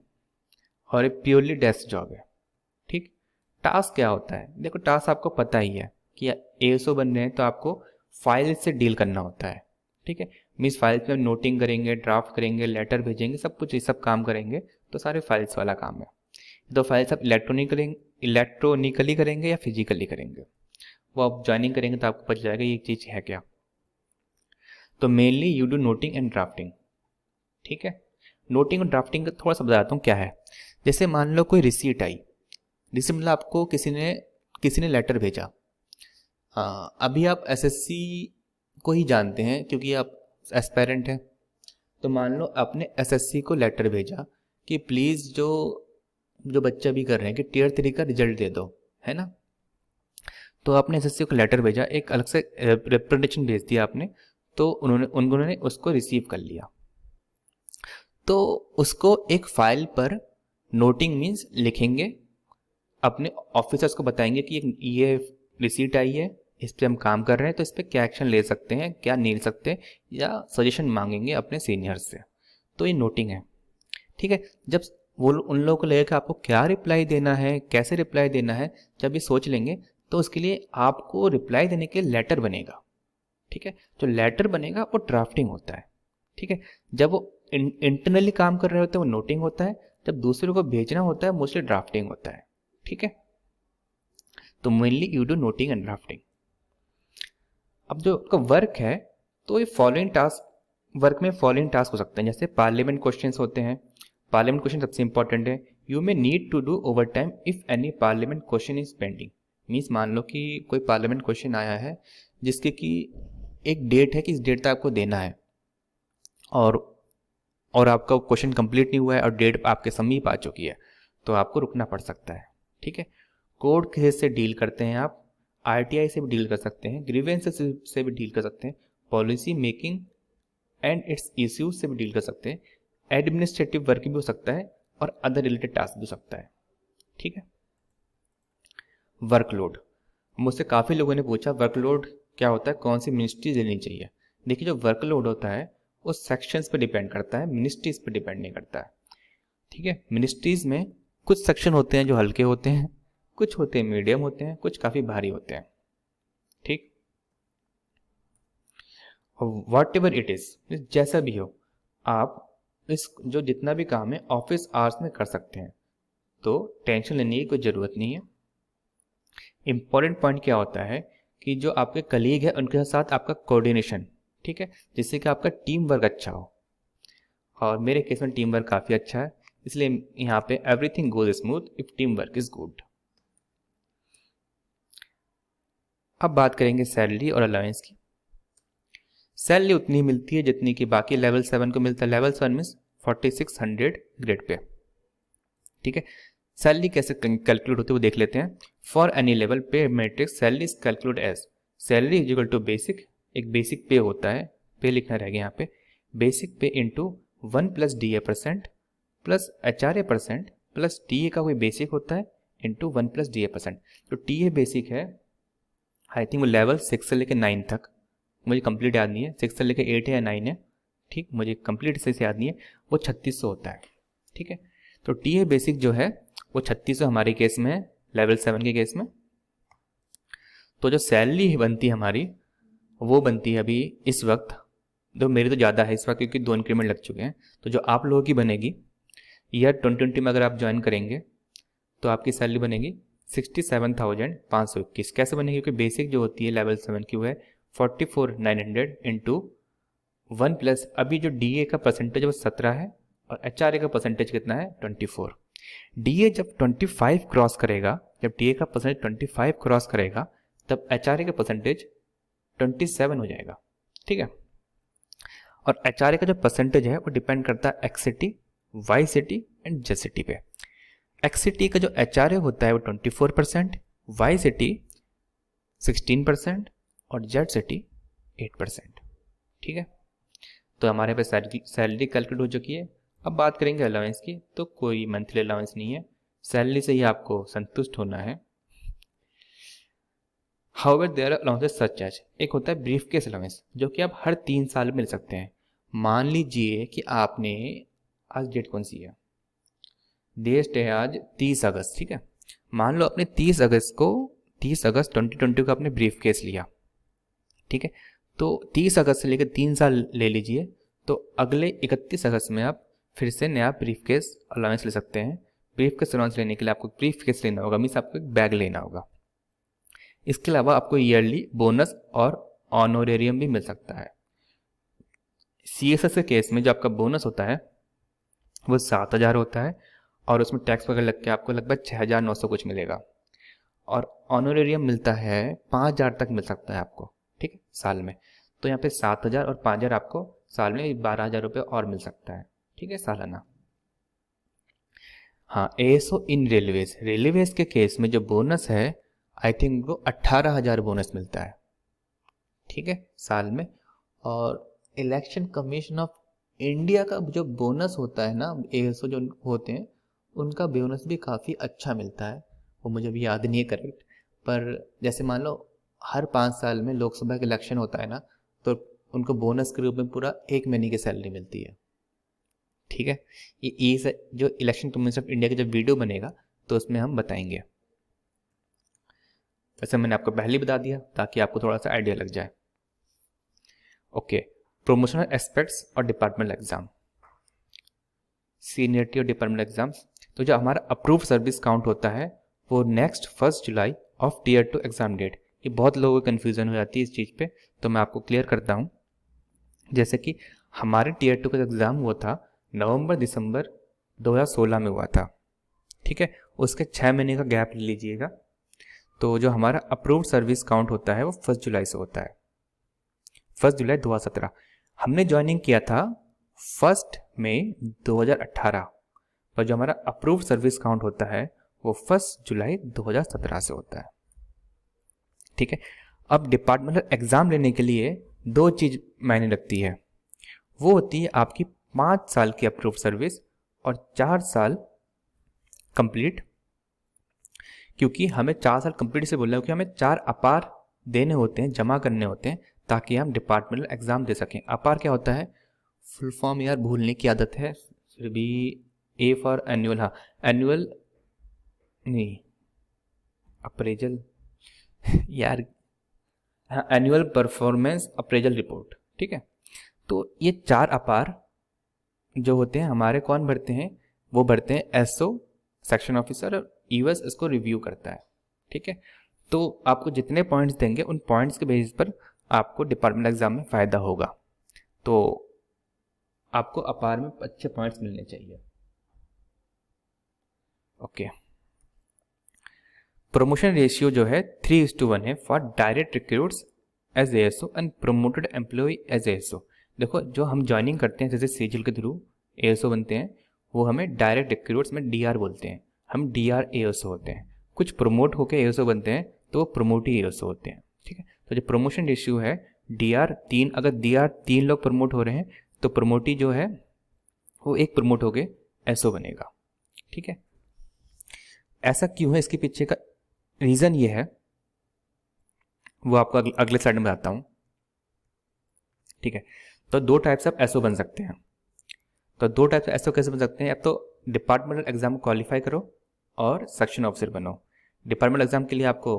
और एक प्योरली डेस्क जॉब है। ठीक, टास्क क्या होता है? देखो, टास्क आपको पता ही है कि ASO बन रहे हैं तो आपको फाइल से डील करना होता है। ठीक है, मीन्स फाइल्स में नोटिंग करेंगे, ड्राफ्ट करेंगे, लेटर भेजेंगे, सब कुछ ये सब काम करेंगे, तो सारे फाइल्स वाला काम है। तो फाइल्स आप इलेक्ट्रॉनिकली करेंगे या फिजिकली करेंगे, वो आप ज्वाइनिंग करेंगे तो आपको पता जाएगा ये चीज़ है क्या। तो mainly you do noting and drafting. ठीक है, नोटिंग और ड्राफ्टिंग का थोड़ा सा बताता हूँ क्या है। जैसे मान लो कोई रिसीट आई, रिसीट मतलब आपको किसी ने लेटर भेजा। अभी आप SSC को ही जानते हैं क्योंकि आप एस्पायरेंट हैं। तो मान लो आपने SSC को लेटर भेजा कि प्लीज़ जो बच्चा भी कर रहे हैं कि Tier 3 का रिजल्ट दे दो, है ना। तो आपने SSC को लेटर भेजा, एक अलग से रिप्रेजेंटेशन भेज दिया आपने, तो उन्होंने उसको रिसीव कर लिया। तो उसको एक फाइल पर नोटिंग मीन्स लिखेंगे, अपने ऑफिसर्स को बताएंगे कि ये रिसीट आई है, इस पर हम काम कर रहे हैं, तो इस पर क्या एक्शन ले सकते हैं, क्या नहीं ले सकते, या सजेशन मांगेंगे अपने सीनियर्स से। तो ये नोटिंग है। ठीक है, जब वो उन लोगों को लगेगा कि आपको क्या रिप्लाई देना है, कैसे रिप्लाई देना है, जब ये सोच लेंगे तो उसके लिए आपको रिप्लाई देने के लेटर बनेगा। ठीक है, जो लेटर बनेगा वो ड्राफ्टिंग होता है। ठीक है, जब वो इंटरनली काम कर रहे होते हैं वो नोटिंग होता है, जब दूसरे को भेजना होता है मोस्टली ड्राफ्टिंग होता है। ठीक है, तो mainly you do noting and drafting. अब जो आपका वर्क है तो ये फॉलोइंग टास्क, वर्क में फॉलोइंग टास्क हो सकते हैं, जैसे पार्लियामेंट क्वेश्चंस होते हैं। पार्लियामेंट क्वेश्चन सबसे इंपॉर्टेंट है। You may need to do overtime if any parliament question is pending. Means मान लो कि कोई पार्लियामेंट क्वेश्चन आया है जिसके कि एक डेट है कि इस डेट तक आपको देना है, और आपका क्वेश्चन कंप्लीट नहीं हुआ है और डेट आपके समीप आ चुकी है, तो आपको रुकना पड़ सकता है। ठीक है, कोर्ट केस से डील करते हैं आप, आरटीआई से भी डील कर सकते हैं, ग्रीवेंस से भी डील कर सकते हैं, policy making and it's issues से भी डील कर सकते हैं, एडमिनिस्ट्रेटिव वर्क भी हो सकता है और अदर रिलेटेड टास्क भी हो सकता है। ठीक है, वर्कलोड, मुझसे काफ़ी लोगों ने पूछा वर्कलोड क्या होता है, कौन सी मिनिस्ट्री लेनी चाहिए। देखिए, जो वर्कलोड होता है वो सेक्शंस पे डिपेंड करता है, मिनिस्ट्रीज पे डिपेंड नहीं करता है। ठीक है, मिनिस्ट्रीज में कुछ सेक्शन होते हैं जो हल्के होते हैं, कुछ होते हैं मीडियम होते हैं, कुछ काफ़ी भारी होते हैं। ठीक, वॉट एवर इट इज़, जैसा भी हो, आप इस जो जितना भी काम है ऑफिस आवर्स में कर सकते हैं, तो टेंशन लेने की कोई ज़रूरत नहीं है। इम्पॉर्टेंट पॉइंट क्या होता है कि जो आपके कलीग है उनके साथ आपका कोऑर्डिनेशन, ठीक है, जिससे कि आपका टीम वर्क अच्छा हो, और मेरे केस में टीम वर्क काफ़ी अच्छा है, इसलिए यहाँ पे everything goes smooth if team work is good. अब बात करेंगे सैलरी और अलाउंस की। सैलरी उतनी मिलती है जितनी कि बाकी लेवल 7 को मिलता है। Level 7 means 4600 grade pay. ठीक है, सैलरी कैसे कैलकुलेट होती है वो देख लेते हैं। For any level pay matrix salary is calculate as salary is equal to basic, एक बेसिक पे होता है, पे लिखना रहेगा यहाँ पे, बेसिक पे into 1 plus DA% plus HRA% plus TA का कोई बेसिक होता है इंटू 1 प्लस DA%। तो TA बेसिक है, आई थिंक वो लेवल 6 से लेकर 9 तक, मुझे कंप्लीट याद नहीं है, 6 से लेकर 8 है या 9 है, ठीक, मुझे कंप्लीट से याद नहीं है, वो 3600 होता है। ठीक है, तो TA बेसिक जो है वो 3600 हमारे केस में है, लेवल 7 के केस में। तो जो सैलरी बनती है हमारी वो बनती है अभी इस वक्त, तो मेरी तो ज़्यादा है इस वक्त क्योंकि 2 इंक्रीमेंट लग चुके हैं, तो जो आप लोगों की बनेगी ईयर 2020 में अगर आप ज्वाइन करेंगे तो आपकी सैलरी बनेगी 67,521। कैसे बनेगी, क्योंकि बेसिक जो होती है लेवल 7 की वो है 44,900 इंटू 1 प्लस अभी जो DA का परसेंटेज वो 17 है और HRA का परसेंटेज कितना है 24। DA जब 25 क्रॉस करेगा, जब DA का परसेंटेज 25 क्रॉस करेगा तब HRA का परसेंटेज 27 हो जाएगा। ठीक है, और HRA का जो परसेंटेज है वो डिपेंड करता है X city, Y city and Z city पे। एक्सिटी का जो HRA होता है वो 24%, वाई सिटी 16% और जेड सिटी 8%। ठीक है, तो हमारे पे सैलरी कैलकुलेट हो चुकी है। अब बात करेंगे अलाउंस की, तो कोई मंथली अलाउंस नहीं है, सैलरी से ही आपको संतुष्ट होना है। However there are allowances such as, एक होता है ब्रीफ केस अलाउंस जो कि आप हर 3 साल में मिल सकते हैं। मान लीजिए कि आपने, आज डेट कौन सी है, डेट है आज 30 अगस्त। ठीक है, मान लो आपने 30 अगस्त 2020 को आपने ब्रीफ केस लिया। ठीक है, तो 30 अगस्त से लेकर 3 साल ले लीजिए, तो अगले 31 अगस्त में आप फिर से नया ब्रीफ केस अलाउंस ले सकते हैं। ब्रीफ केस अलाउंस लेने के लिए आपको ब्रीफ केस लेना होगा, मीन्स आपको एक बैग लेना होगा। इसके अलावा आपको ईयरली बोनस और ऑनोरेरियम भी मिल सकता है। CSS के केस में जो आपका बोनस होता है वो 7,000 होता है और उसमें टैक्स वगैरह लग के आपको लगभग 6,900 कुछ मिलेगा, और ऑनोरेरियम मिलता है 5,000 तक मिल सकता है आपको। ठीक है, साल में। तो यहाँ पे 7,000 और 5,000 आपको साल में 12,000 रुपये और मिल सकता है। ठीक है, सालाना। हाँ, ASO इन रेलवेज के केस में जो बोनस है आई थिंक वो 18,000 बोनस मिलता है। ठीक है, साल में। और इलेक्शन कमीशन ऑफ इंडिया का जो बोनस होता है ना, ASO जो होते हैं उनका बोनस भी काफ़ी अच्छा मिलता है, वो मुझे भी याद नहीं है करेक्ट, पर जैसे मान लो हर 5 साल में लोकसभा का इलेक्शन होता है ना, तो उनको बोनस के रूप में पूरा 1 महीने की सैलरी मिलती है। ठीक है, ये जो इलेक्शन कमीशन ऑफ इंडिया का जब वीडियो बनेगा तो उसमें हम बताएंगे। वैसे मैंने आपको पहले ही बता दिया ताकि आपको थोड़ा सा आइडिया लग जाए। ओके, प्रमोशनल एस्पेक्ट्स और डिपार्टमेंटल एग्जाम, सीनियरिटी और डिपार्टमेंटल एग्जाम्स। तो जो हमारा अप्रूव सर्विस काउंट होता है वो next 1 July of Tier 2 exam date. ये बहुत लोगों को कन्फ्यूज़न हो जाती है इस चीज़ पे, तो मैं आपको क्लियर करता हूँ। जैसे कि हमारे Tier 2 का एग्ज़ाम हुआ था नवंबर-दिसंबर 2016 में हुआ था। ठीक है, उसके 6 महीने का गैप ले लीजिएगा, तो जो हमारा अप्रूव्ड सर्विस काउंट होता है वो 1 जुलाई से होता है। 1 जुलाई 2017। हमने ज्वाइनिंग किया था 1 मई 2018, पर जो हमारा अप्रूव्ड सर्विस काउंट होता है वो 1 जुलाई 2017 से होता है। ठीक है, अब डिपार्टमेंटल एग्जाम लेने के लिए 2 चीज मायने रखती है। वो होती है आपकी 5 साल की अप्रूव्ड सर्विस और 4 साल कंप्लीट। क्योंकि हमें 4 साल कंप्लीट से बोल रहा है कि हमें 4 अपार देने होते हैं, जमा करने होते हैं, ताकि हम डिपार्टमेंटल एग्जाम दे सकें। अपार क्या होता है? फुल फॉर्म यार भूलने की आदत है, फिर भी ए फॉर एनुअल, हाँ एनुअल नहीं, अप्रेजल यार, हाँ एनुअल परफॉर्मेंस अप्रेजल रिपोर्ट। ठीक है, तो ये 4 अपार जो होते हैं हमारे कौन भरते हैं? वो भरते हैं एसओ, सेक्शन ऑफिसर, और ईवस इसको रिव्यू करता है। ठीक है, तो आपको जितने पॉइंट्स देंगे उन पॉइंट्स के बेसिस पर आपको डिपार्टमेंट एग्जाम में फ़ायदा होगा। तो आपको अपार में अच्छे पॉइंट्स मिलने चाहिए। ओके, प्रमोशन रेशियो जो है 3:1 है for direct recruits as ASO and promoted employ as ASO. देखो, जो हम ज्वाइनिंग करते हैं जैसे सीजीएल के थ्रू एएसओ बनते हैं, वो हमें डायरेक्ट रिक्रूट्स में डीआर बोलते हैं, हम डीआर एएसओ होते हैं। कुछ प्रमोट होकर एएसओ बनते हैं तो वो प्रमोटी एएसओ होते हैं। ठीक है, तो जो प्रमोशन रेशियो है डीआर 3, अगर डीआर 3 लोग प्रमोट हो रहे हैं तो प्रमोटी जो है वो 1 प्रमोट होके एसओ बनेगा। ठीक है, ऐसा क्यों है, इसके पीछे का रीज़न ये है, वो आपको अगले स्लाइड में बताता हूँ। ठीक है, तो 2 टाइप्स ऑफ एसओ बन सकते हैं। तो 2 टाइप्स ऑफ एसओ कैसे बन सकते हैं? अब तो डिपार्टमेंटल एग्जाम को क्वालिफाई करो और सेक्शन ऑफिसर बनो। डिपार्टमेंटल एग्जाम के लिए आपको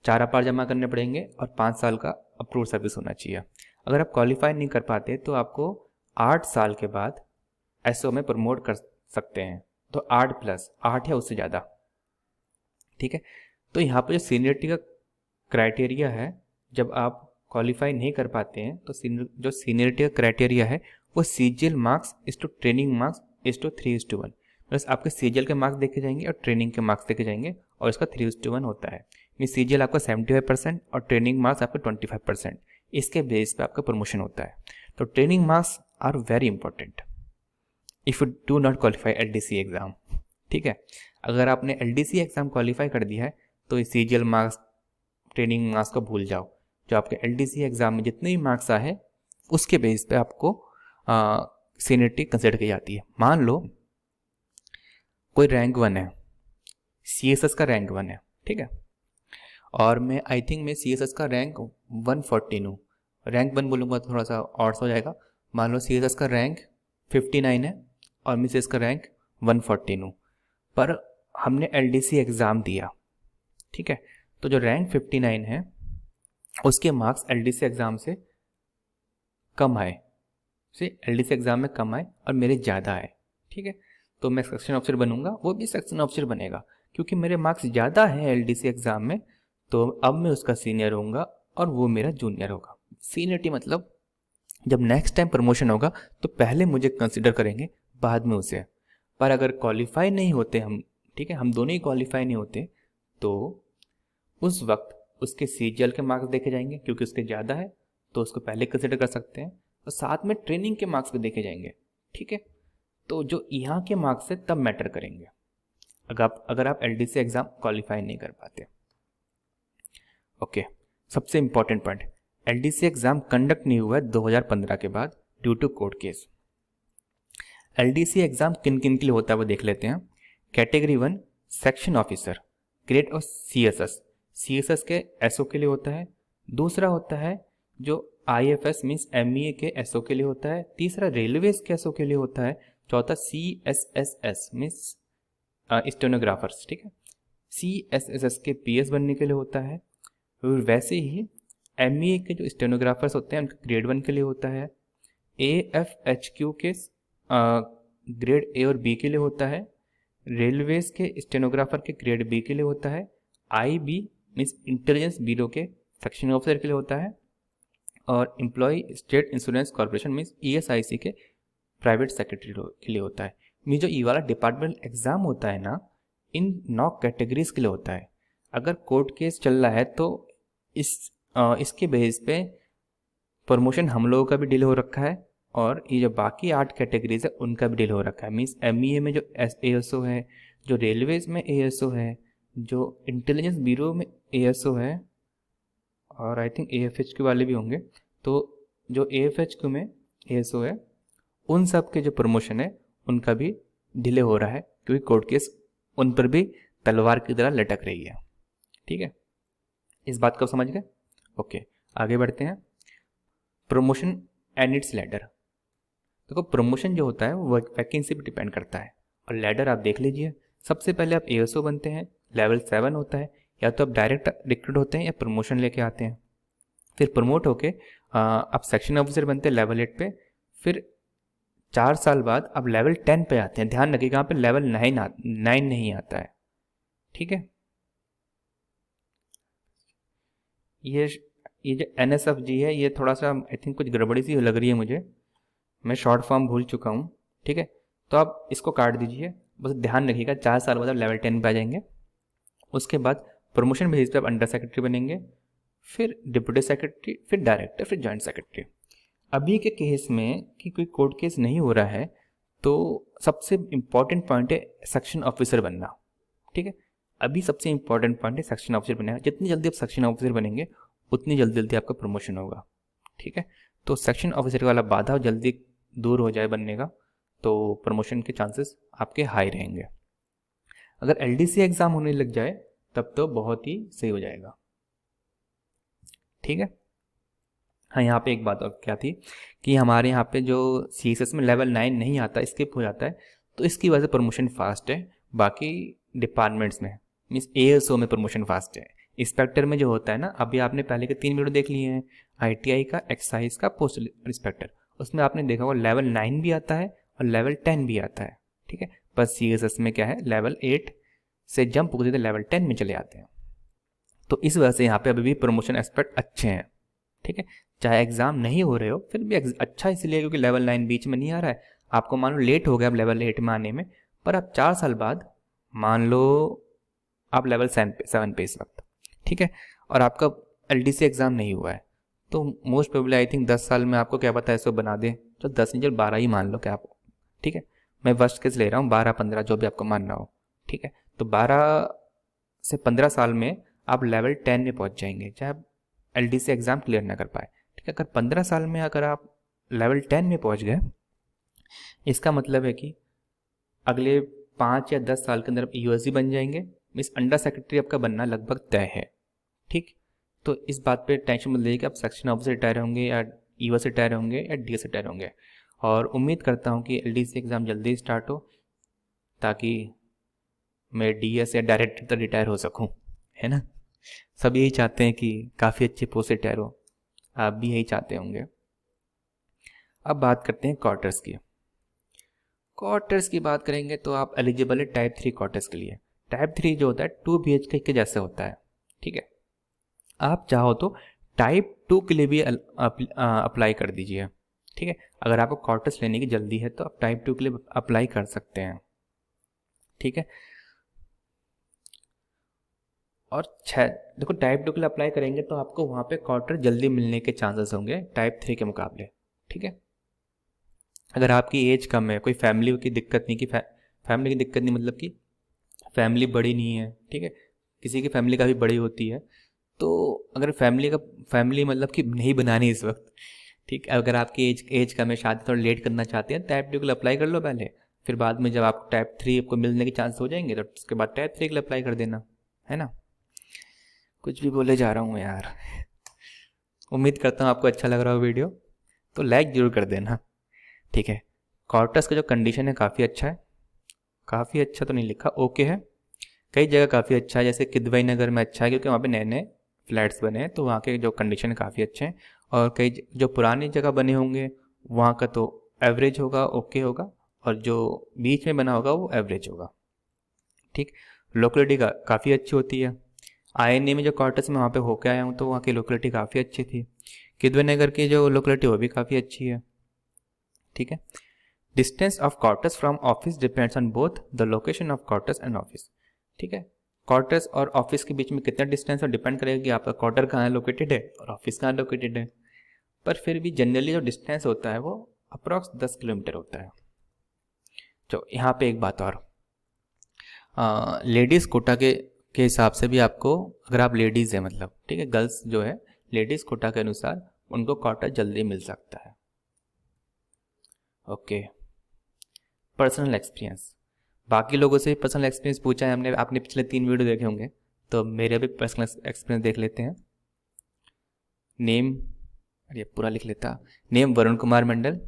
4 अपार जमा करने पड़ेंगे और 5 साल का अप्रूव सर्विस होना चाहिए। अगर आप क्वालिफाई नहीं कर पाते तो आपको 8 साल के बाद एसओ में प्रमोट कर सकते हैं, तो 8+8 या उससे ज़्यादा। ठीक है, तो यहाँ पर जो सीनियरिटी का क्राइटेरिया है, जब आप क्वालिफाई नहीं कर पाते हैं तो जो सीनियरिटी का क्राइटेरिया है वो सीजीएल मार्क्स इस टू ट्रेनिंग मार्क्स इस टू 3:1। बस आपके सीजीएल के मार्क्स देखे जाएंगे और ट्रेनिंग के मार्क्स देखे जाएंगे और इसका 3:1 होता है। सीजीएल आपका 75% और ट्रेनिंग मार्क्स आपका 25%, इसके बेस पे आपका प्रमोशन होता है। तो training marks are very important if you do not qualify LDC exam. ठीक है, अगर आपने एलडीसी एग्जाम क्वालिफाई कर दिया है तो इस सीजीएल मार्क्स, ट्रेनिंग मार्क्स को भूल जाओ। जो आपके एलडीसी एग्जाम में जितने भी मार्क्स आए उसके बेस पे आपको सीनियरिटी कंसिडर की जाती है। मान लो कोई रैंक 1 है, सीएसएस का रैंक 1 है, ठीक है, और मैं आई थिंक मैं सीएसएस का रैंक 114 हूँ। रैंक 1 बोलूँगा थोड़ा सा और हो जाएगा। मान लो सीएसएस का रैंक 59 है और मैं सीएसएस का रैंक 114 हूँ, पर हमने एलडीसी एग्ज़ाम दिया। ठीक है, तो जो रैंक 59 है उसके मार्क्स एलडीसी एग्ज़ाम से कम आए, एलडीसी एग्ज़ाम में कम आए और मेरे ज़्यादा आए। ठीक है, तो मैं सेक्शन ऑफिसर बनूंगा, वो भी सेक्शन ऑफिसर बनेगा, क्योंकि मेरे मार्क्स ज़्यादा हैं एलडीसी एग्ज़ाम में, तो अब मैं उसका सीनियर होऊंगा और वो मेरा जूनियर होगा। सीनियरिटी मतलब जब नेक्स्ट टाइम प्रमोशन होगा तो पहले मुझे कंसिडर करेंगे, बाद में उसे। पर अगर क्वालिफाई नहीं होते हम, ठीक है, हम दोनों ही क्वालिफाई नहीं होते, तो उस वक्त उसके सीजीएल के मार्क्स देखे जाएंगे, क्योंकि उसके ज़्यादा है तो उसको पहले कंसिडर कर सकते हैं, और साथ में ट्रेनिंग के मार्क्स भी देखे जाएंगे। ठीक है, तो जो यहाँ के मार्क्स है तब मैटर करेंगे अगर आप एलडीसी एग्ज़ाम क्वालिफाई नहीं कर पाते। ओके, सबसे important point, LDC exam conduct नहीं हुआ है 2015 के बाद due to court case. LDC exam किन किन के लिए होता है वो देख लेते हैं। Category 1 section officer, grade of CSS, CSS के एसओ के लिए होता है। दूसरा होता है जो आईएफएस मीन्स एमईए के एसओ के लिए होता है। तीसरा रेलवेज के एसओ के लिए होता है। चौथा सीएसएसएस मीन्स स्टेनोग्राफर्स, ठीक है, सीएसएसएस के पीएस बनने के लिए होता है। और वैसे ही एमईए के जो स्टेनोग्राफर्स होते हैं उनका ग्रेड 1 के लिए होता है। एएफएचक्यू के ग्रेड ए और बी के लिए होता है। रेलवेज के स्टेनोग्राफर के ग्रेड बी के लिए होता है। आईबी मीन्स इंटेलिजेंस ब्यूरो के सेक्शन ऑफिसर के लिए होता है। और employ state insurance corporation means ESIC के प्राइवेट सेक्रेटरी के लिए होता है। मीन जो ये वाला डिपार्टमेंट एग्जाम होता है ना, इन 9 कैटेगरीज के लिए होता है। अगर कोर्ट केस चल रहा है तो इसके बेस पे प्रमोशन हम लोगों का भी डिले हो रखा है और ये जो बाकी 8 कैटेगरीज है उनका भी डिले हो रखा है। मीन्स MEA में जो ASO है, जो रेलवेज में ASO है, जो इंटेलिजेंस ब्यूरो में ASO है, और आई थिंक AFHQ वाले भी होंगे। तो जो AFHQ में ASO है उन सब के जो प्रमोशन है उनका भी डिले हो रहा है, क्योंकि कोर्ट केस उन पर भी तलवार की तरह लटक रही है। ठीक है, इस बात को समझ गए? ओके, आगे बढ़ते हैं। Promotion and it's ladder. देखो, प्रमोशन जो होता है वो वैकेंसी पर डिपेंड करता है, और लैडर आप देख लीजिए। सबसे पहले आप ASO बनते हैं, लेवल 7 होता है, या तो आप डायरेक्ट रिक्रूट होते हैं या प्रमोशन लेके आते हैं। फिर प्रमोट होके आप सेक्शन ऑफिसर बनते हैं लेवल 8 पे। फिर 4 साल बाद आप लेवल 10 पे आते हैं। ध्यान रखिएगा यहाँ पे लेवल 9 नहीं आता है। ठीक है, ये जो NSFG है ये थोड़ा सा आई थिंक कुछ गड़बड़ी सी लग रही है मुझे, मैं शॉर्ट फॉर्म भूल चुका हूँ। ठीक है, तो आप इसको काट दीजिए। बस ध्यान रखिएगा 4 साल बाद आप लेवल 10 पे आ जाएंगे। उसके बाद प्रमोशन बेसिस पे आप अंडर सेक्रेटरी बनेंगे, फिर डिप्यूटी सेक्रेटरी, फिर डायरेक्टर, फिर जॉइंट सेक्रेटरी। अभी के केस में कि कोई कोर्ट केस नहीं हो रहा है तो सबसे इम्पॉर्टेंट पॉइंट है सेक्शन ऑफिसर बनना। ठीक है, अभी सबसे इम्पॉर्टेंट पॉइंट है सेक्शन ऑफिसर बनना। जितनी जल्दी आप सेक्शन ऑफिसर बनेंगे उतनी जल्दी जल्दी आपका प्रमोशन होगा। ठीक है, तो सेक्शन ऑफिसर वाला बाधा जल्दी दूर हो जाए बनने का, तो प्रमोशन के चांसेस आपके हाई रहेंगे। अगर LDC एग्ज़ाम होने लग जाए तब तो बहुत ही सही हो जाएगा। ठीक है, हाँ, यहाँ पे एक बात और क्या थी कि हमारे यहाँ पे जो CSS में लेवल 9 नहीं आता, स्किप हो जाता है, तो इसकी वजह से प्रमोशन फास्ट है। बाकी डिपार्टमेंट्स में मीन्स ASO में प्रमोशन फास्ट है। इंस्पेक्टर में जो होता है ना, अभी आपने पहले के 3 वीडियो देख लिए हैं, ITI का, एक्साइज का, पोस्ट इंस्पेक्टर, उसमें आपने देखा होगा लेवल 9 भी आता है और लेवल 10 भी आता है। ठीक है, बस CSS में क्या है, लेवल 8 से जंप होकर लेवल 10 में चले आते हैं। तो इस वजह से यहाँ पे अभी भी प्रमोशन एस्पेक्ट अच्छे हैं। ठीक है, चाहे एग्जाम नहीं हो रहे हो फिर भी अच्छा इसलिए क्योंकि लेवल 9 बीच में नहीं आ रहा है। आपको मान लो लेट हो गया अब लेवल 8 में आने में, पर आप 4 साल बाद मान लो आप लेवल 7 पे इस वक्त। ठीक है, और आपका LDC एग्जाम नहीं हुआ है, तो मोस्ट प्रोबेबली आई थिंक 10 साल में आपको क्या पता है ऐसा बना दे, तो 10 नहीं चल 12 ही मान लो क्या आप। ठीक है, मैं वर्स्ट केस ले रहा हूँ, 12-15 जो भी आपको मानना हो। ठीक है, तो 12 से 15 साल में आप लेवल 10 में पहुँच जाएंगे, चाहे आप LDC एग्ज़ाम क्लियर ना कर पाए। ठीक है, अगर 15 साल में अगर आप लेवल 10 में पहुँच गए, इसका मतलब है कि अगले 5 या 10 साल के अंदर आप USC बन जाएंगे। मीन्स अंडर सेक्रेटरी आपका बनना लगभग तय है। ठीक, तो इस बात पे टेंशन मत लीजिए कि आप सेक्शन ऑफिसर रिटायर होंगे या USC रिटायर होंगे या DS रिटायर होंगे। और उम्मीद करता हूँ कि LDC एग्ज़ाम जल्दी स्टार्ट हो ताकि मैं DS या डायरेक्टर तक रिटायर हो सकूँ, है ना। सब यही चाहते हैं कि काफ़ी अच्छे पोस्ट से रिटायर हो, आप भी यही चाहते होंगे। अब बात करते हैं क्वार्टर्स की। क्वार्टर्स की बात करेंगे तो आप एलिजिबल है टाइप 3 क्वार्टर्स के लिए। टाइप 3 जो होता है 2 BHK के जैसे होता है। ठीक है, आप चाहो तो टाइप 2 के लिए भी अप्लाई कर दीजिए। ठीक है, अगर आपको क्वार्टर्स लेने की जल्दी है तो आप टाइप 2 के लिए अप्लाई कर सकते हैं। ठीक है, और देखो टाइप 2 के लिए अप्लाई करेंगे तो आपको वहाँ पे क्वार्टर जल्दी मिलने के चांसेस होंगे टाइप 3 के मुकाबले। ठीक है, अगर आपकी एज कम है, कोई फैमिली की दिक्कत नहीं, कि फैमिली की दिक्कत नहीं मतलब कि फैमिली बड़ी नहीं है। ठीक है, किसी की फैमिली काफ़ी बड़ी होती है, तो अगर फैमिली मतलब कि नहीं बनानी इस वक्त, ठीक है, अगर आपकी एज कम है, शादी थोड़ा लेट करना चाहते हैं, टाइप 2 के लिए अप्लाई कर लो पहले, फिर बाद में जब आपको टाइप 3 आपको मिलने के चांस हो जाएंगे तो उसके बाद टाइप 3 के लिए अप्लाई कर देना, है ना। कुछ भी बोले जा रहा हूँ यार। उम्मीद करता हूँ आपको अच्छा लग रहा हो वीडियो, तो लाइक ज़रूर कर देना। ठीक है, क्वार्टर्स का जो कंडीशन है काफ़ी अच्छा है, काफ़ी अच्छा तो नहीं लिखा, ओके है। कई जगह काफ़ी अच्छा है, जैसे किदवई नगर में अच्छा है क्योंकि वहाँ पे नए नए फ्लैट्स बने हैं, तो वहाँ के जो कंडीशन है काफ़ी अच्छे हैं। और कई जो पुरानी जगह बने होंगे वहाँ का तो एवरेज होगा, ओके होगा, और जो बीच में बना होगा वो एवरेज होगा। ठीक, लोकेलिटी का काफ़ी अच्छी होती है। INA में जो क्वार्टर्स में वहाँ पे होके आया हूँ तो वहाँ की लोकेलिटी काफ़ी अच्छी थी। किदवई नगर की जो लोकेलिटी वो भी काफ़ी अच्छी है। ठीक है, distance of quarters from office depends on both the location of quarters and office. ठीक है, क्वार्टर्स और ऑफिस के बीच में कितना डिस्टेंस है डिपेंड करेगा कि आपका क्वार्टर कहाँ लोकेटेड है और ऑफिस कहाँ लोकेटेड है। पर फिर भी जनरली जो डिस्टेंस होता है वो अप्रॉक्स 10 किलोमीटर होता है। तो यहाँ पे एक बात और, लेडीज़ कोटा के हिसाब से भी आपको, अगर आप लेडीज़ हैं मतलब, ठीक है, गर्ल्स जो है लेडीज़ कोटा के अनुसार उनको कोटा जल्दी मिल सकता है। ओके, पर्सनल एक्सपीरियंस, बाकी लोगों से पर्सनल एक्सपीरियंस पूछा है हमने, आपने पिछले 3 वीडियो देखे होंगे, तो मेरे भी पर्सनल एक्सपीरियंस देख लेते हैं। नेम, अरे पूरा लिख लेता, name Varun Kumar Mandal,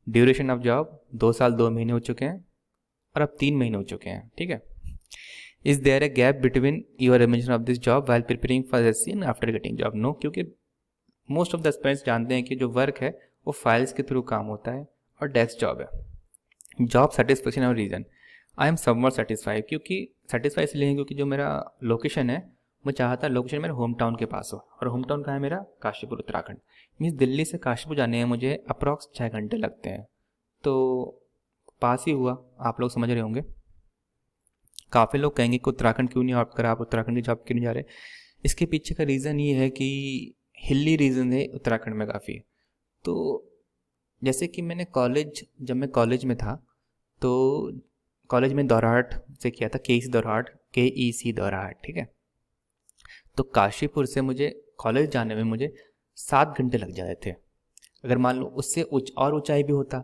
duration of job 2 साल 2 महीने हो चुके हैं और अब 3 महीने हो चुके हैं, ठीक है। Is there a gap between your admission of this job while preparing for SC and after getting job? No, क्योंकि मोस्ट ऑफ द एस्पिरेंट्स जानते हैं कि जो वर्क है वो फाइल्स के थ्रू काम होता है और डेस्क जॉब है। जॉब सेटिस्फेक्शन और reason, I am somewhat satisfied, क्योंकि सेटिस्फाई इसलिए है क्योंकि जो मेरा लोकेशन है, मैं चाहता लोकेशन मेरे होम टाउन के पास हो, और होम टाउन कहाँ है मेरा? काशीपुर उत्तराखंड। मीन्स दिल्ली से काशीपुर जाने में मुझे अप्रॉक्स 6 घंटे लगते हैं, तो पास ही हुआ, आप लोग समझ रहे होंगे। काफ़ी लोग कहेंगे कि उत्तराखंड क्यों नहीं ऑप्ट करा, आप उत्तराखंड की जॉब क्यों नहीं जा रहे? इसके पीछे का रीज़न ये है कि हिली रीजन है उत्तराखंड में काफ़ी। तो जैसे कि मैंने जब मैं कॉलेज में था तो कॉलेज में दौराहट से किया था, KEC दौराहट, ठीक है। तो काशीपुर से मुझे कॉलेज जाने में मुझे 7 घंटे लग जाते थे। अगर मान लो उससे और ऊंचाई भी होता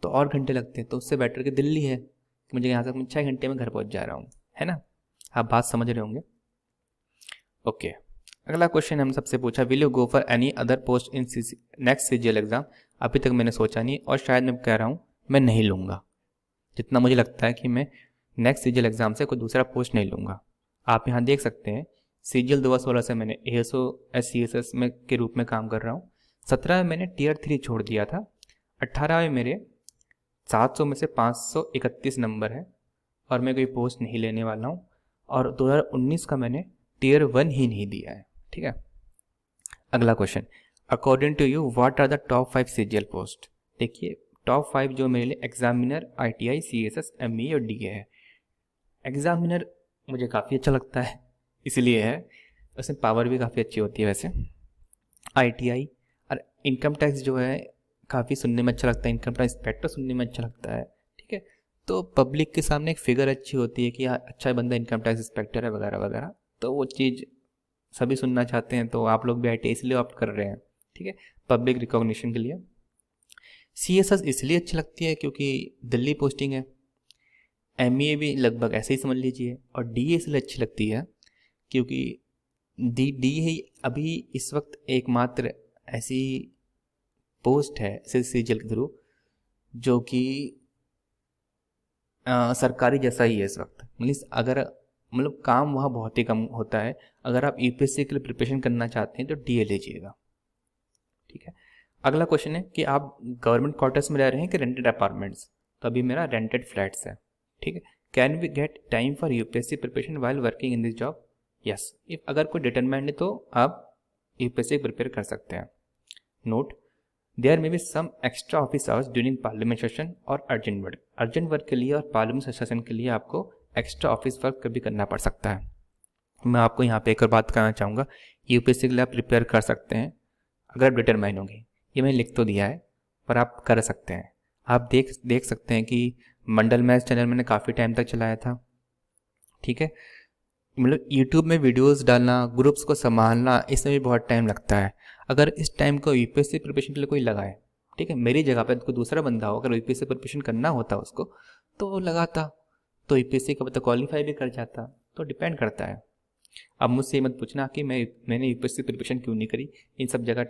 तो और घंटे लगते, तो उससे बेटर कि दिल्ली है कि मुझे यहाँ तक 6 घंटे में घर पहुँच जा रहा हूँ, है ना। आप बात समझ रहे होंगे। ओके, अगला क्वेश्चन हमने सबसे पूछा, will you go for any other post in next CGL exam? अभी तक मैंने सोचा नहीं, और शायद मैं कह रहा हूँ मैं नहीं लूँगा। जितना मुझे लगता है कि मैं नेक्स्ट CGL एग्जाम से कोई दूसरा पोस्ट नहीं लूँगा। आप यहाँ देख सकते हैं CGL 2016 से मैंने ASO SCSS में के रूप में काम कर रहा हूँ। 17 में मैंने Tier 3 छोड़ दिया था। 18 में मेरे 700 में से 531 नंबर है और मैं कोई पोस्ट नहीं लेने वाला हूँ। और 2019 का मैंने Tier 1 ही नहीं दिया है, ठीक है। अगला question, according to you what are the top 5 CGL post? देखिए टॉप 5 जो मेरे लिए एग्जामिनर, ITI, CSS, ME और DA है। एग्जामिनर मुझे काफ़ी अच्छा लगता है, इसलिए है, उसमें पावर भी काफ़ी अच्छी होती है वैसे। ITI और इनकम टैक्स जो है काफ़ी सुनने में अच्छा लगता है, इनकम टैक्स इंस्पेक्टर सुनने में अच्छा लगता है, ठीक है। तो पब्लिक के सामने एक फिगर अच्छी होती है कि हाँ अच्छा बंदा इनकम टैक्स इंस्पेक्टर है वगैरह वगैरह, तो वो चीज़ सभी सुनना चाहते हैं। तो आप लोग भी ITI इसलिए ऑप्ट कर रहे हैं, ठीक है, पब्लिक रिकॉग्निशन के लिए। CSS इसलिए अच्छी लगती है क्योंकि दिल्ली पोस्टिंग है। ME भी लगभग ऐसे ही समझ लीजिए। और DA इसलिए अच्छी लगती है क्योंकि DA अभी इस वक्त एकमात्र ऐसी पोस्ट है CGL के थ्रू जो कि सरकारी जैसा ही है इस वक्त। मतलब काम वहाँ बहुत ही कम होता है। अगर आप UPSC के लिए प्रिपरेशन करना चाहते हैं तो DA लीजिएगा, ठीक है। अगला क्वेश्चन है कि आप गवर्नमेंट क्वार्टर्स में रह रहे हैं कि रेंटेड अपार्टमेंट्स? तो अभी मेरा रेंटेड फ्लैट्स है, ठीक है। Can we get time for UPSC preparation while working in this job? Yes, if अगर कोई डिटरमाइंड है तो आप UPSC प्रिपेयर कर सकते हैं। Note, there may be some extra office hours during parliament session और अर्जेंट वर्क के लिए और पार्लियामेंट सेशन के लिए आपको एक्स्ट्रा ऑफिस वर्क भी करना पड़ सकता है। मैं आपको यहाँ पे एक और बात कहना चाहूँगा, UPSC के लिए आप प्रिपेयर कर सकते हैं अगर आप डिटरमाइन होंगे। ये मैंने लिख तो दिया है पर आप कर सकते हैं। आप देख सकते हैं कि मंडल मैथ चैनल मैंने काफ़ी टाइम तक चलाया था, ठीक है। मतलब यूट्यूब में वीडियोस डालना, ग्रुप्स को संभालना, इसमें भी बहुत टाइम लगता है। अगर इस टाइम को UPSC प्रिपरेशन के लिए कोई लगाए, ठीक है, मेरी जगह पर कोई दूसरा बंदा हो, अगर UPSC प्रिपरेशन करना होता उसको तो वो लगाता, तो UPSC का पता क्वालिफाई भी कर जाता। तो डिपेंड करता है। अब मुझसे मत पूछना कि मैंने UPSC प्रिपरेशन क्यों नहीं करी। इन सब जगह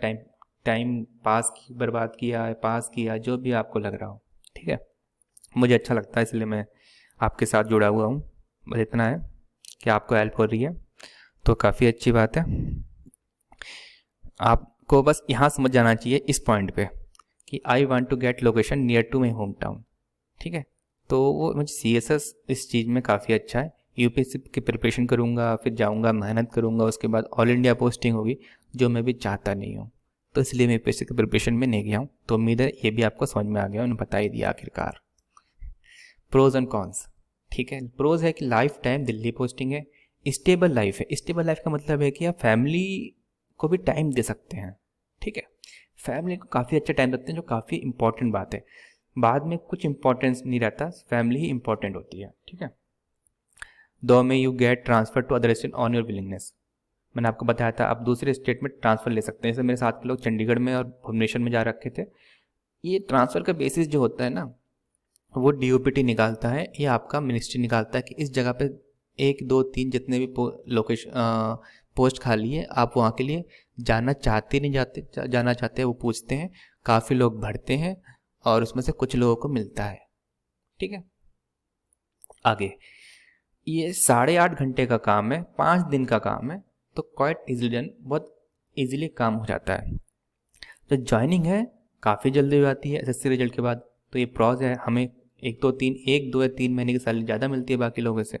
टाइम बर्बाद किया है, पास किया, जो भी आपको लग रहा हो, ठीक है। मुझे अच्छा लगता है इसलिए मैं आपके साथ जुड़ा हुआ हूँ। बस इतना है कि आपको हेल्प हो रही है तो काफ़ी अच्छी बात है। आपको बस यहाँ समझ जाना चाहिए इस पॉइंट पे कि I want to get location near to my home town, ठीक है। तो वो मुझे CSS इस चीज़ में काफ़ी अच्छा है। UPSC की प्रिपरेशन करूँगा, फिर जाऊँगा, मेहनत करूँगा, उसके बाद ऑल इंडिया पोस्टिंग होगी जो मैं भी चाहता नहीं हूँ, तो इसलिए मैं UPSC की प्रिपरेशन में नहीं गया हूँ। तो उम्मीद है ये भी आपको समझ में आ गया, उन्होंने बता ही दिया आखिरकार। प्रोज एंड कॉन्स, ठीक है। प्रोज है कि लाइफ टाइम दिल्ली पोस्टिंग है, स्टेबल लाइफ है। स्टेबल लाइफ का मतलब है कि आप फैमिली को भी टाइम दे सकते हैं, ठीक है। फैमिली को काफ़ी अच्छा टाइम रखते हैं, जो काफ़ी इंपॉर्टेंट बात है। बाद में कुछ इंपॉर्टेंस नहीं रहता, फैमिली ही इंपॉर्टेंट होती है, ठीक है। दो में you get transfer to other state on your willingness. मैंने आपको बताया था आप दूसरे स्टेट में ट्रांसफ़र ले सकते हैं। जैसे मेरे साथ के लोग चंडीगढ़ में और भुवनेश्वर में जा रखे थे। ये ट्रांसफ़र का बेसिस जो होता है ना, वो डीओपीटी निकालता है या आपका मिनिस्ट्री निकालता है कि इस जगह पे 1 2 3 जितने भी पोस्ट खाली है, आप वहाँ के लिए जाना चाहते नहीं जाना चाहते हैं, वो पूछते हैं। काफ़ी लोग भरते हैं और उसमें से कुछ लोगों को मिलता है, ठीक है। आगे ये 8.5 घंटे का काम है, 5 दिन का काम है, तो क्वाइट इजीली डन, बहुत इजीली काम हो जाता है। तो ज्वाइनिंग है काफ़ी जल्दी हो जाती है एसएससी रिजल्ट के बाद। तो ये प्रॉज है, हमें 1 2 या 3 महीने की सैलरी ज़्यादा मिलती है बाकी लोगों से,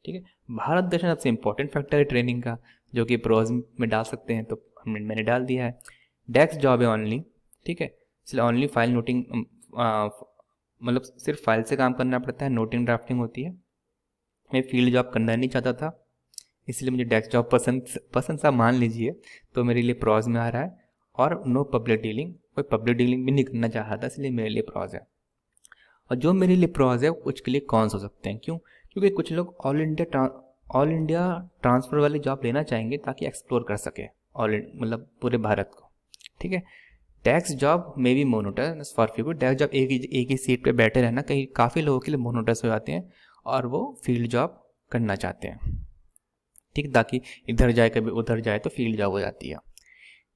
ठीक है। भारत दर्शन सबसे इंपॉर्टेंट फैक्टर है ट्रेनिंग का, जो कि प्रॉज में डाल सकते हैं, तो मैंने डाल दिया है। डेस्क जॉब है ऑनली, ठीक है, इसलिए ऑनली फाइल नोटिंग, मतलब सिर्फ फाइल से काम करना पड़ता है, नोटिंग ड्राफ्टिंग होती है। मैं फील्ड जॉब करना नहीं चाहता था, इसलिए मुझे डेस्क जॉब पसंद सा मान लीजिए, तो मेरे लिए प्रॉज में आ रहा है। और नो पब्लिक डीलिंग, कोई पब्लिक डीलिंग भी नहीं करना चाह था, इसलिए मेरे लिए प्रॉज है। और जो मेरे लिए प्रॉज है कुछ के लिए कॉन्स हो सकते हैं। क्यों? क्योंकि कुछ लोग ऑल इंडिया ट्रांसफ़र वाली जॉब लेना चाहेंगे ताकि एक्सप्लोर कर सके मतलब पूरे भारत को, ठीक है। Desk job may be monotonous for people, desk job एक ही सीट पे बैठे रहना कहीं काफ़ी लोगों के लिए मोनोटस हो जाते हैं और वो फील्ड जॉब करना चाहते हैं, ठीक, ताकि इधर जाए कभी उधर जाए तो फील्ड जॉब हो जाती है।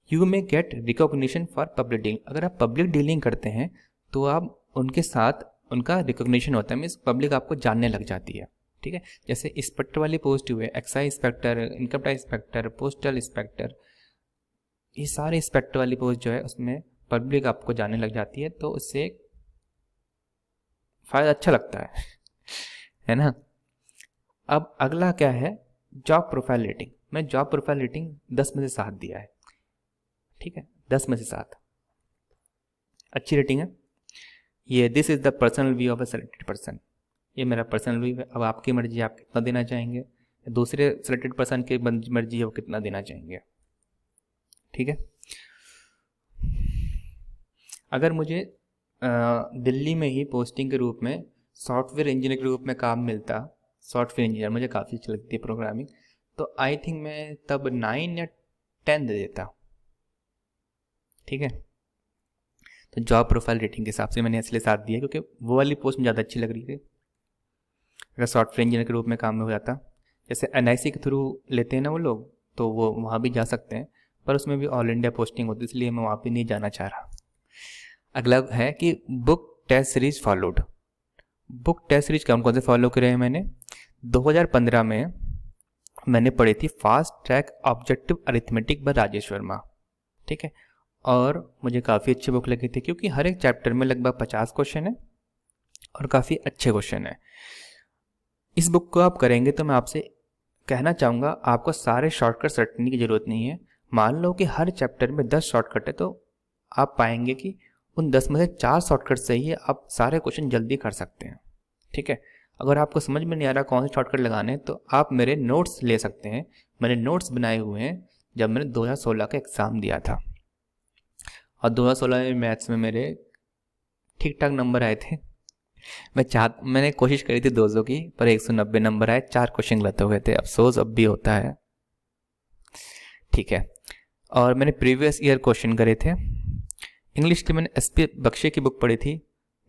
You may gate recognition for public dealing, अगर आप पब्लिक डीलिंग करते हैं तो आप उनके साथ उनका रिकॉग्निशन होता है, मीन्स पब्लिक आपको जानने लग जाती है, ठीक है। जैसे इंस्पेक्टर वाली पोस्ट हुए, excise inspector, income tax inspector, postal inspector, ये सारे इंस्पेक्टर वाली पोस्ट जो है उसमें पब्लिक आपको जानने लग जाती है, तो उससे एक फ़ायदा अच्छा लगता है ना। अब अगला क्या है, जॉब प्रोफाइल रेटिंग। मैं जॉब प्रोफाइल रेटिंग 10 में से 7 दिया है, ठीक है, 10 में से 7 अच्छी रेटिंग है। ये this is the personal view of a selected person, ये मेरा पर्सनल व्यू है। अब आपकी मर्जी, आप कितना देना चाहेंगे, दूसरे सेलेक्टेड पर्सन की मर्जी है वो कितना देना चाहेंगे, ठीक है। अगर मुझे दिल्ली में ही पोस्टिंग के रूप में सॉफ्टवेयर इंजीनियर के रूप में काम मिलता, सॉफ्टवेयर इंजीनियर मुझे काफ़ी अच्छी लगती है प्रोग्रामिंग, तो आई थिंक मैं तब 9 या 10 दे देता, ठीक है। तो जॉब प्रोफाइल रेटिंग के हिसाब से मैंने इसलिए 7 दिया क्योंकि वो वाली पोस्ट मुझे ज़्यादा अच्छी लग रही थी। अगर सॉफ्टवेयर इंजीनियर के रूप में काम में हो जाता, जैसे एनआईसी के थ्रू लेते हैं ना वो लोग, तो वो वहाँ भी जा सकते हैं, पर उसमें भी ऑल इंडिया पोस्टिंग होती है, इसलिए मैं वहाँ भी नहीं जाना चाह रहा। अगला है कि book test series followed. Book test series कौन कौन से फॉलो करे हैं मैंने? 2015 में मैंने पढ़ी थी fast track objective arithmetic by Rajesh Verma, ठीक है, और मुझे काफ़ी अच्छी बुक लगी थी क्योंकि हर एक चैप्टर में लगभग 50 क्वेश्चन है और काफ़ी अच्छे क्वेश्चन है। इस बुक को आप करेंगे तो मैं आपसे कहना चाहूँगा, आपको सारे शॉर्टकट रटने की ज़रूरत नहीं है। मान लो कि हर चैप्टर में 10 शॉर्टकट है, तो आप पाएंगे कि उन 10 में से 4 शॉर्टकट से ही आप सारे क्वेश्चन जल्दी कर सकते हैं, ठीक है। अगर आपको समझ में नहीं आ रहा कौन से शॉर्टकट लगाने हैं, तो आप मेरे नोट्स ले सकते हैं। मैंने नोट्स बनाए हुए हैं जब मैंने 2016 का एग्ज़ाम दिया था, और 2016 में मैथ्स में मेरे ठीक ठाक नंबर आए थे। मैंने कोशिश करी थी 200 की, पर 190 नंबर आए, 4 क्वेश्चन गलत हो गए थे। अफसोस अब भी होता है, ठीक है। और मैंने प्रीवियस ईयर क्वेश्चन करे थे। इंग्लिश के मैंने SP बख्शी की बुक पढ़ी थी।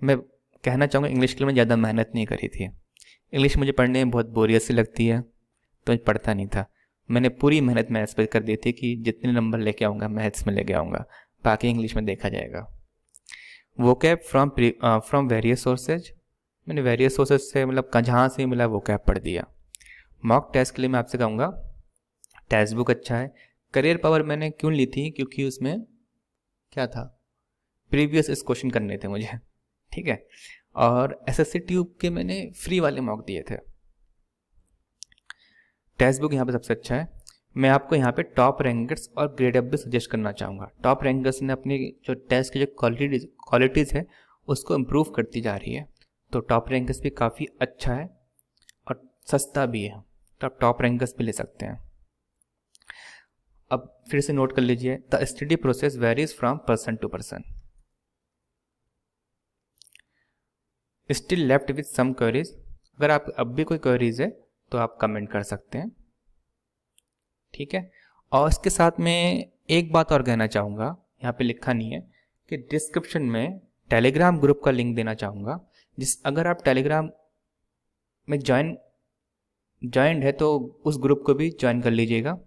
मैं कहना चाहूँगा इंग्लिश के लिए मैं ज़्यादा मेहनत नहीं करी थी। इंग्लिश मुझे पढ़ने में बहुत बोरियत सी लगती है, तो मैं पढ़ता नहीं था। मैंने पूरी मेहनत मैथ्स पर कर दी थी कि जितने नंबर लेके आऊँगा मैथ्स में लेके आऊँगा, बाकी इंग्लिश में देखा जाएगा। वोकैब फ्रॉम वेरियस सोर्सेज, मैंने वेरियस सोर्सेज से मतलब जहाँ से मिला वोकैब पढ़ दिया। मॉक टेस्ट के लिए मैं आपसे कहूँगा टेक्स्ट बुक अच्छा है। करियर पावर मैंने क्यों ली थी? क्योंकि उसमें क्या था, प्रीवियस इस क्वेश्चन करने थे मुझे, ठीक है। और SSC ट्यूब के मैंने फ्री वाले मॉक दिए थे। टेक्स्ट बुक यहाँ पे सबसे अच्छा है। मैं आपको यहाँ पे टॉप रैंकर्स और ग्रेड अप भी सजेस्ट करना चाहूँगा। टॉप रैंकर्स ने अपनी जो टेस्ट की जो क्वालिटीज़ है उसको इम्प्रूव करती जा रही है, तो टॉप रैंकर्स भी काफ़ी अच्छा है और सस्ता भी है, तो आप टॉप रैंकर्स भी ले सकते हैं। अब फिर से नोट कर लीजिए, the study process varies from person to person. Still left with some queries, अगर आप अब भी कोई क्वेरीज है तो आप कमेंट कर सकते हैं, ठीक है। और इसके साथ में एक बात और कहना चाहूँगा, यहाँ पे लिखा नहीं है कि डिस्क्रिप्शन में टेलीग्राम ग्रुप का लिंक देना चाहूँगा, अगर आप टेलीग्राम में ज्वाइंड है तो उस ग्रुप को भी ज्वाइन कर लीजिएगा।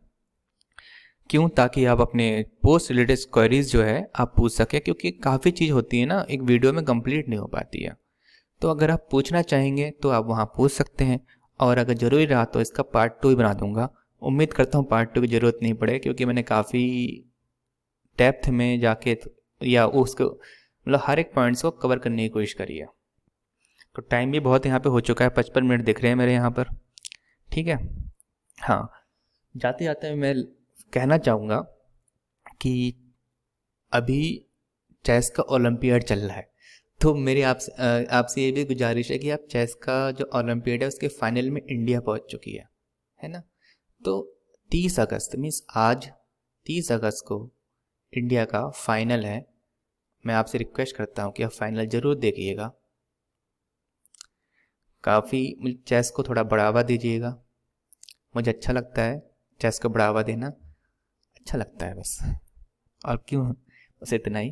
क्यों? ताकि आप अपने पोस्ट रिलेटेड क्वेरीज जो है आप पूछ सकें, क्योंकि काफ़ी चीज़ होती है ना, एक वीडियो में कंप्लीट नहीं हो पाती है। तो अगर आप पूछना चाहेंगे तो आप वहाँ पूछ सकते हैं, और अगर ज़रूरी रहा तो इसका पार्ट 2 ही बना दूंगा। उम्मीद करता हूँ पार्ट 2 की ज़रूरत नहीं पड़े, क्योंकि मैंने काफ़ी डेप्थ में जाके या उसको मतलब हर एक पॉइंट्स को कवर करने की कोशिश करी है। तो टाइम भी बहुत यहाँ पे हो चुका है, 55 मिनट दिख रहे हैं मेरे यहाँ पर, ठीक है। हाँ, जाते जाते मैं कहना चाहूँगा कि अभी चेस का ओलंपियाड चल रहा है, तो मेरी आपसे ये भी गुजारिश है कि आप चेस का जो ओलंपियाड है उसके फाइनल में इंडिया पहुंच चुकी है ना। तो 30 अगस्त मीन्स आज 30 अगस्त को इंडिया का फाइनल है। मैं आपसे रिक्वेस्ट करता हूँ कि आप फाइनल ज़रूर देखिएगा। काफ़ी चेस को थोड़ा बढ़ावा दीजिएगा, मुझे अच्छा लगता है चेस को बढ़ावा देना, अच्छा लगता है बस, और क्यों, बस इतना ही।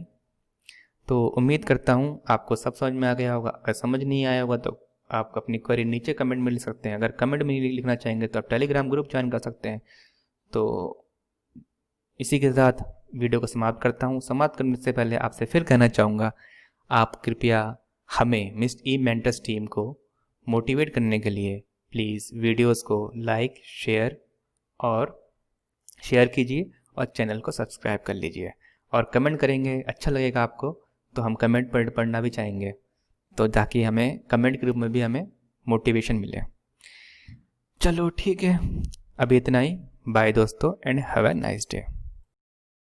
तो उम्मीद करता हूँ आपको सब समझ में आ गया होगा। अगर समझ नहीं आया होगा तो आप अपनी क्वेरी नीचे कमेंट में लिख सकते हैं। अगर कमेंट में लिखना चाहेंगे तो आप टेलीग्राम ग्रुप ज्वाइन कर सकते हैं। तो इसी के साथ वीडियो को समाप्त करता हूँ। समाप्त करने से पहले आपसे फिर कहना चाहूँगा, आप कृपया हमें मिस्ड ई मेंटर्स टीम को मोटिवेट करने के लिए प्लीज़ वीडियोस को लाइक शेयर कीजिए और चैनल को सब्सक्राइब कर लीजिए, और कमेंट करेंगे, अच्छा लगेगा आपको तो हम कमेंट पढ़ना भी चाहेंगे, तो ताकि हमें कमेंट ग्रुप में भी हमें मोटिवेशन मिले। चलो ठीक है, अभी इतना ही। बाय दोस्तों, and have a nice day.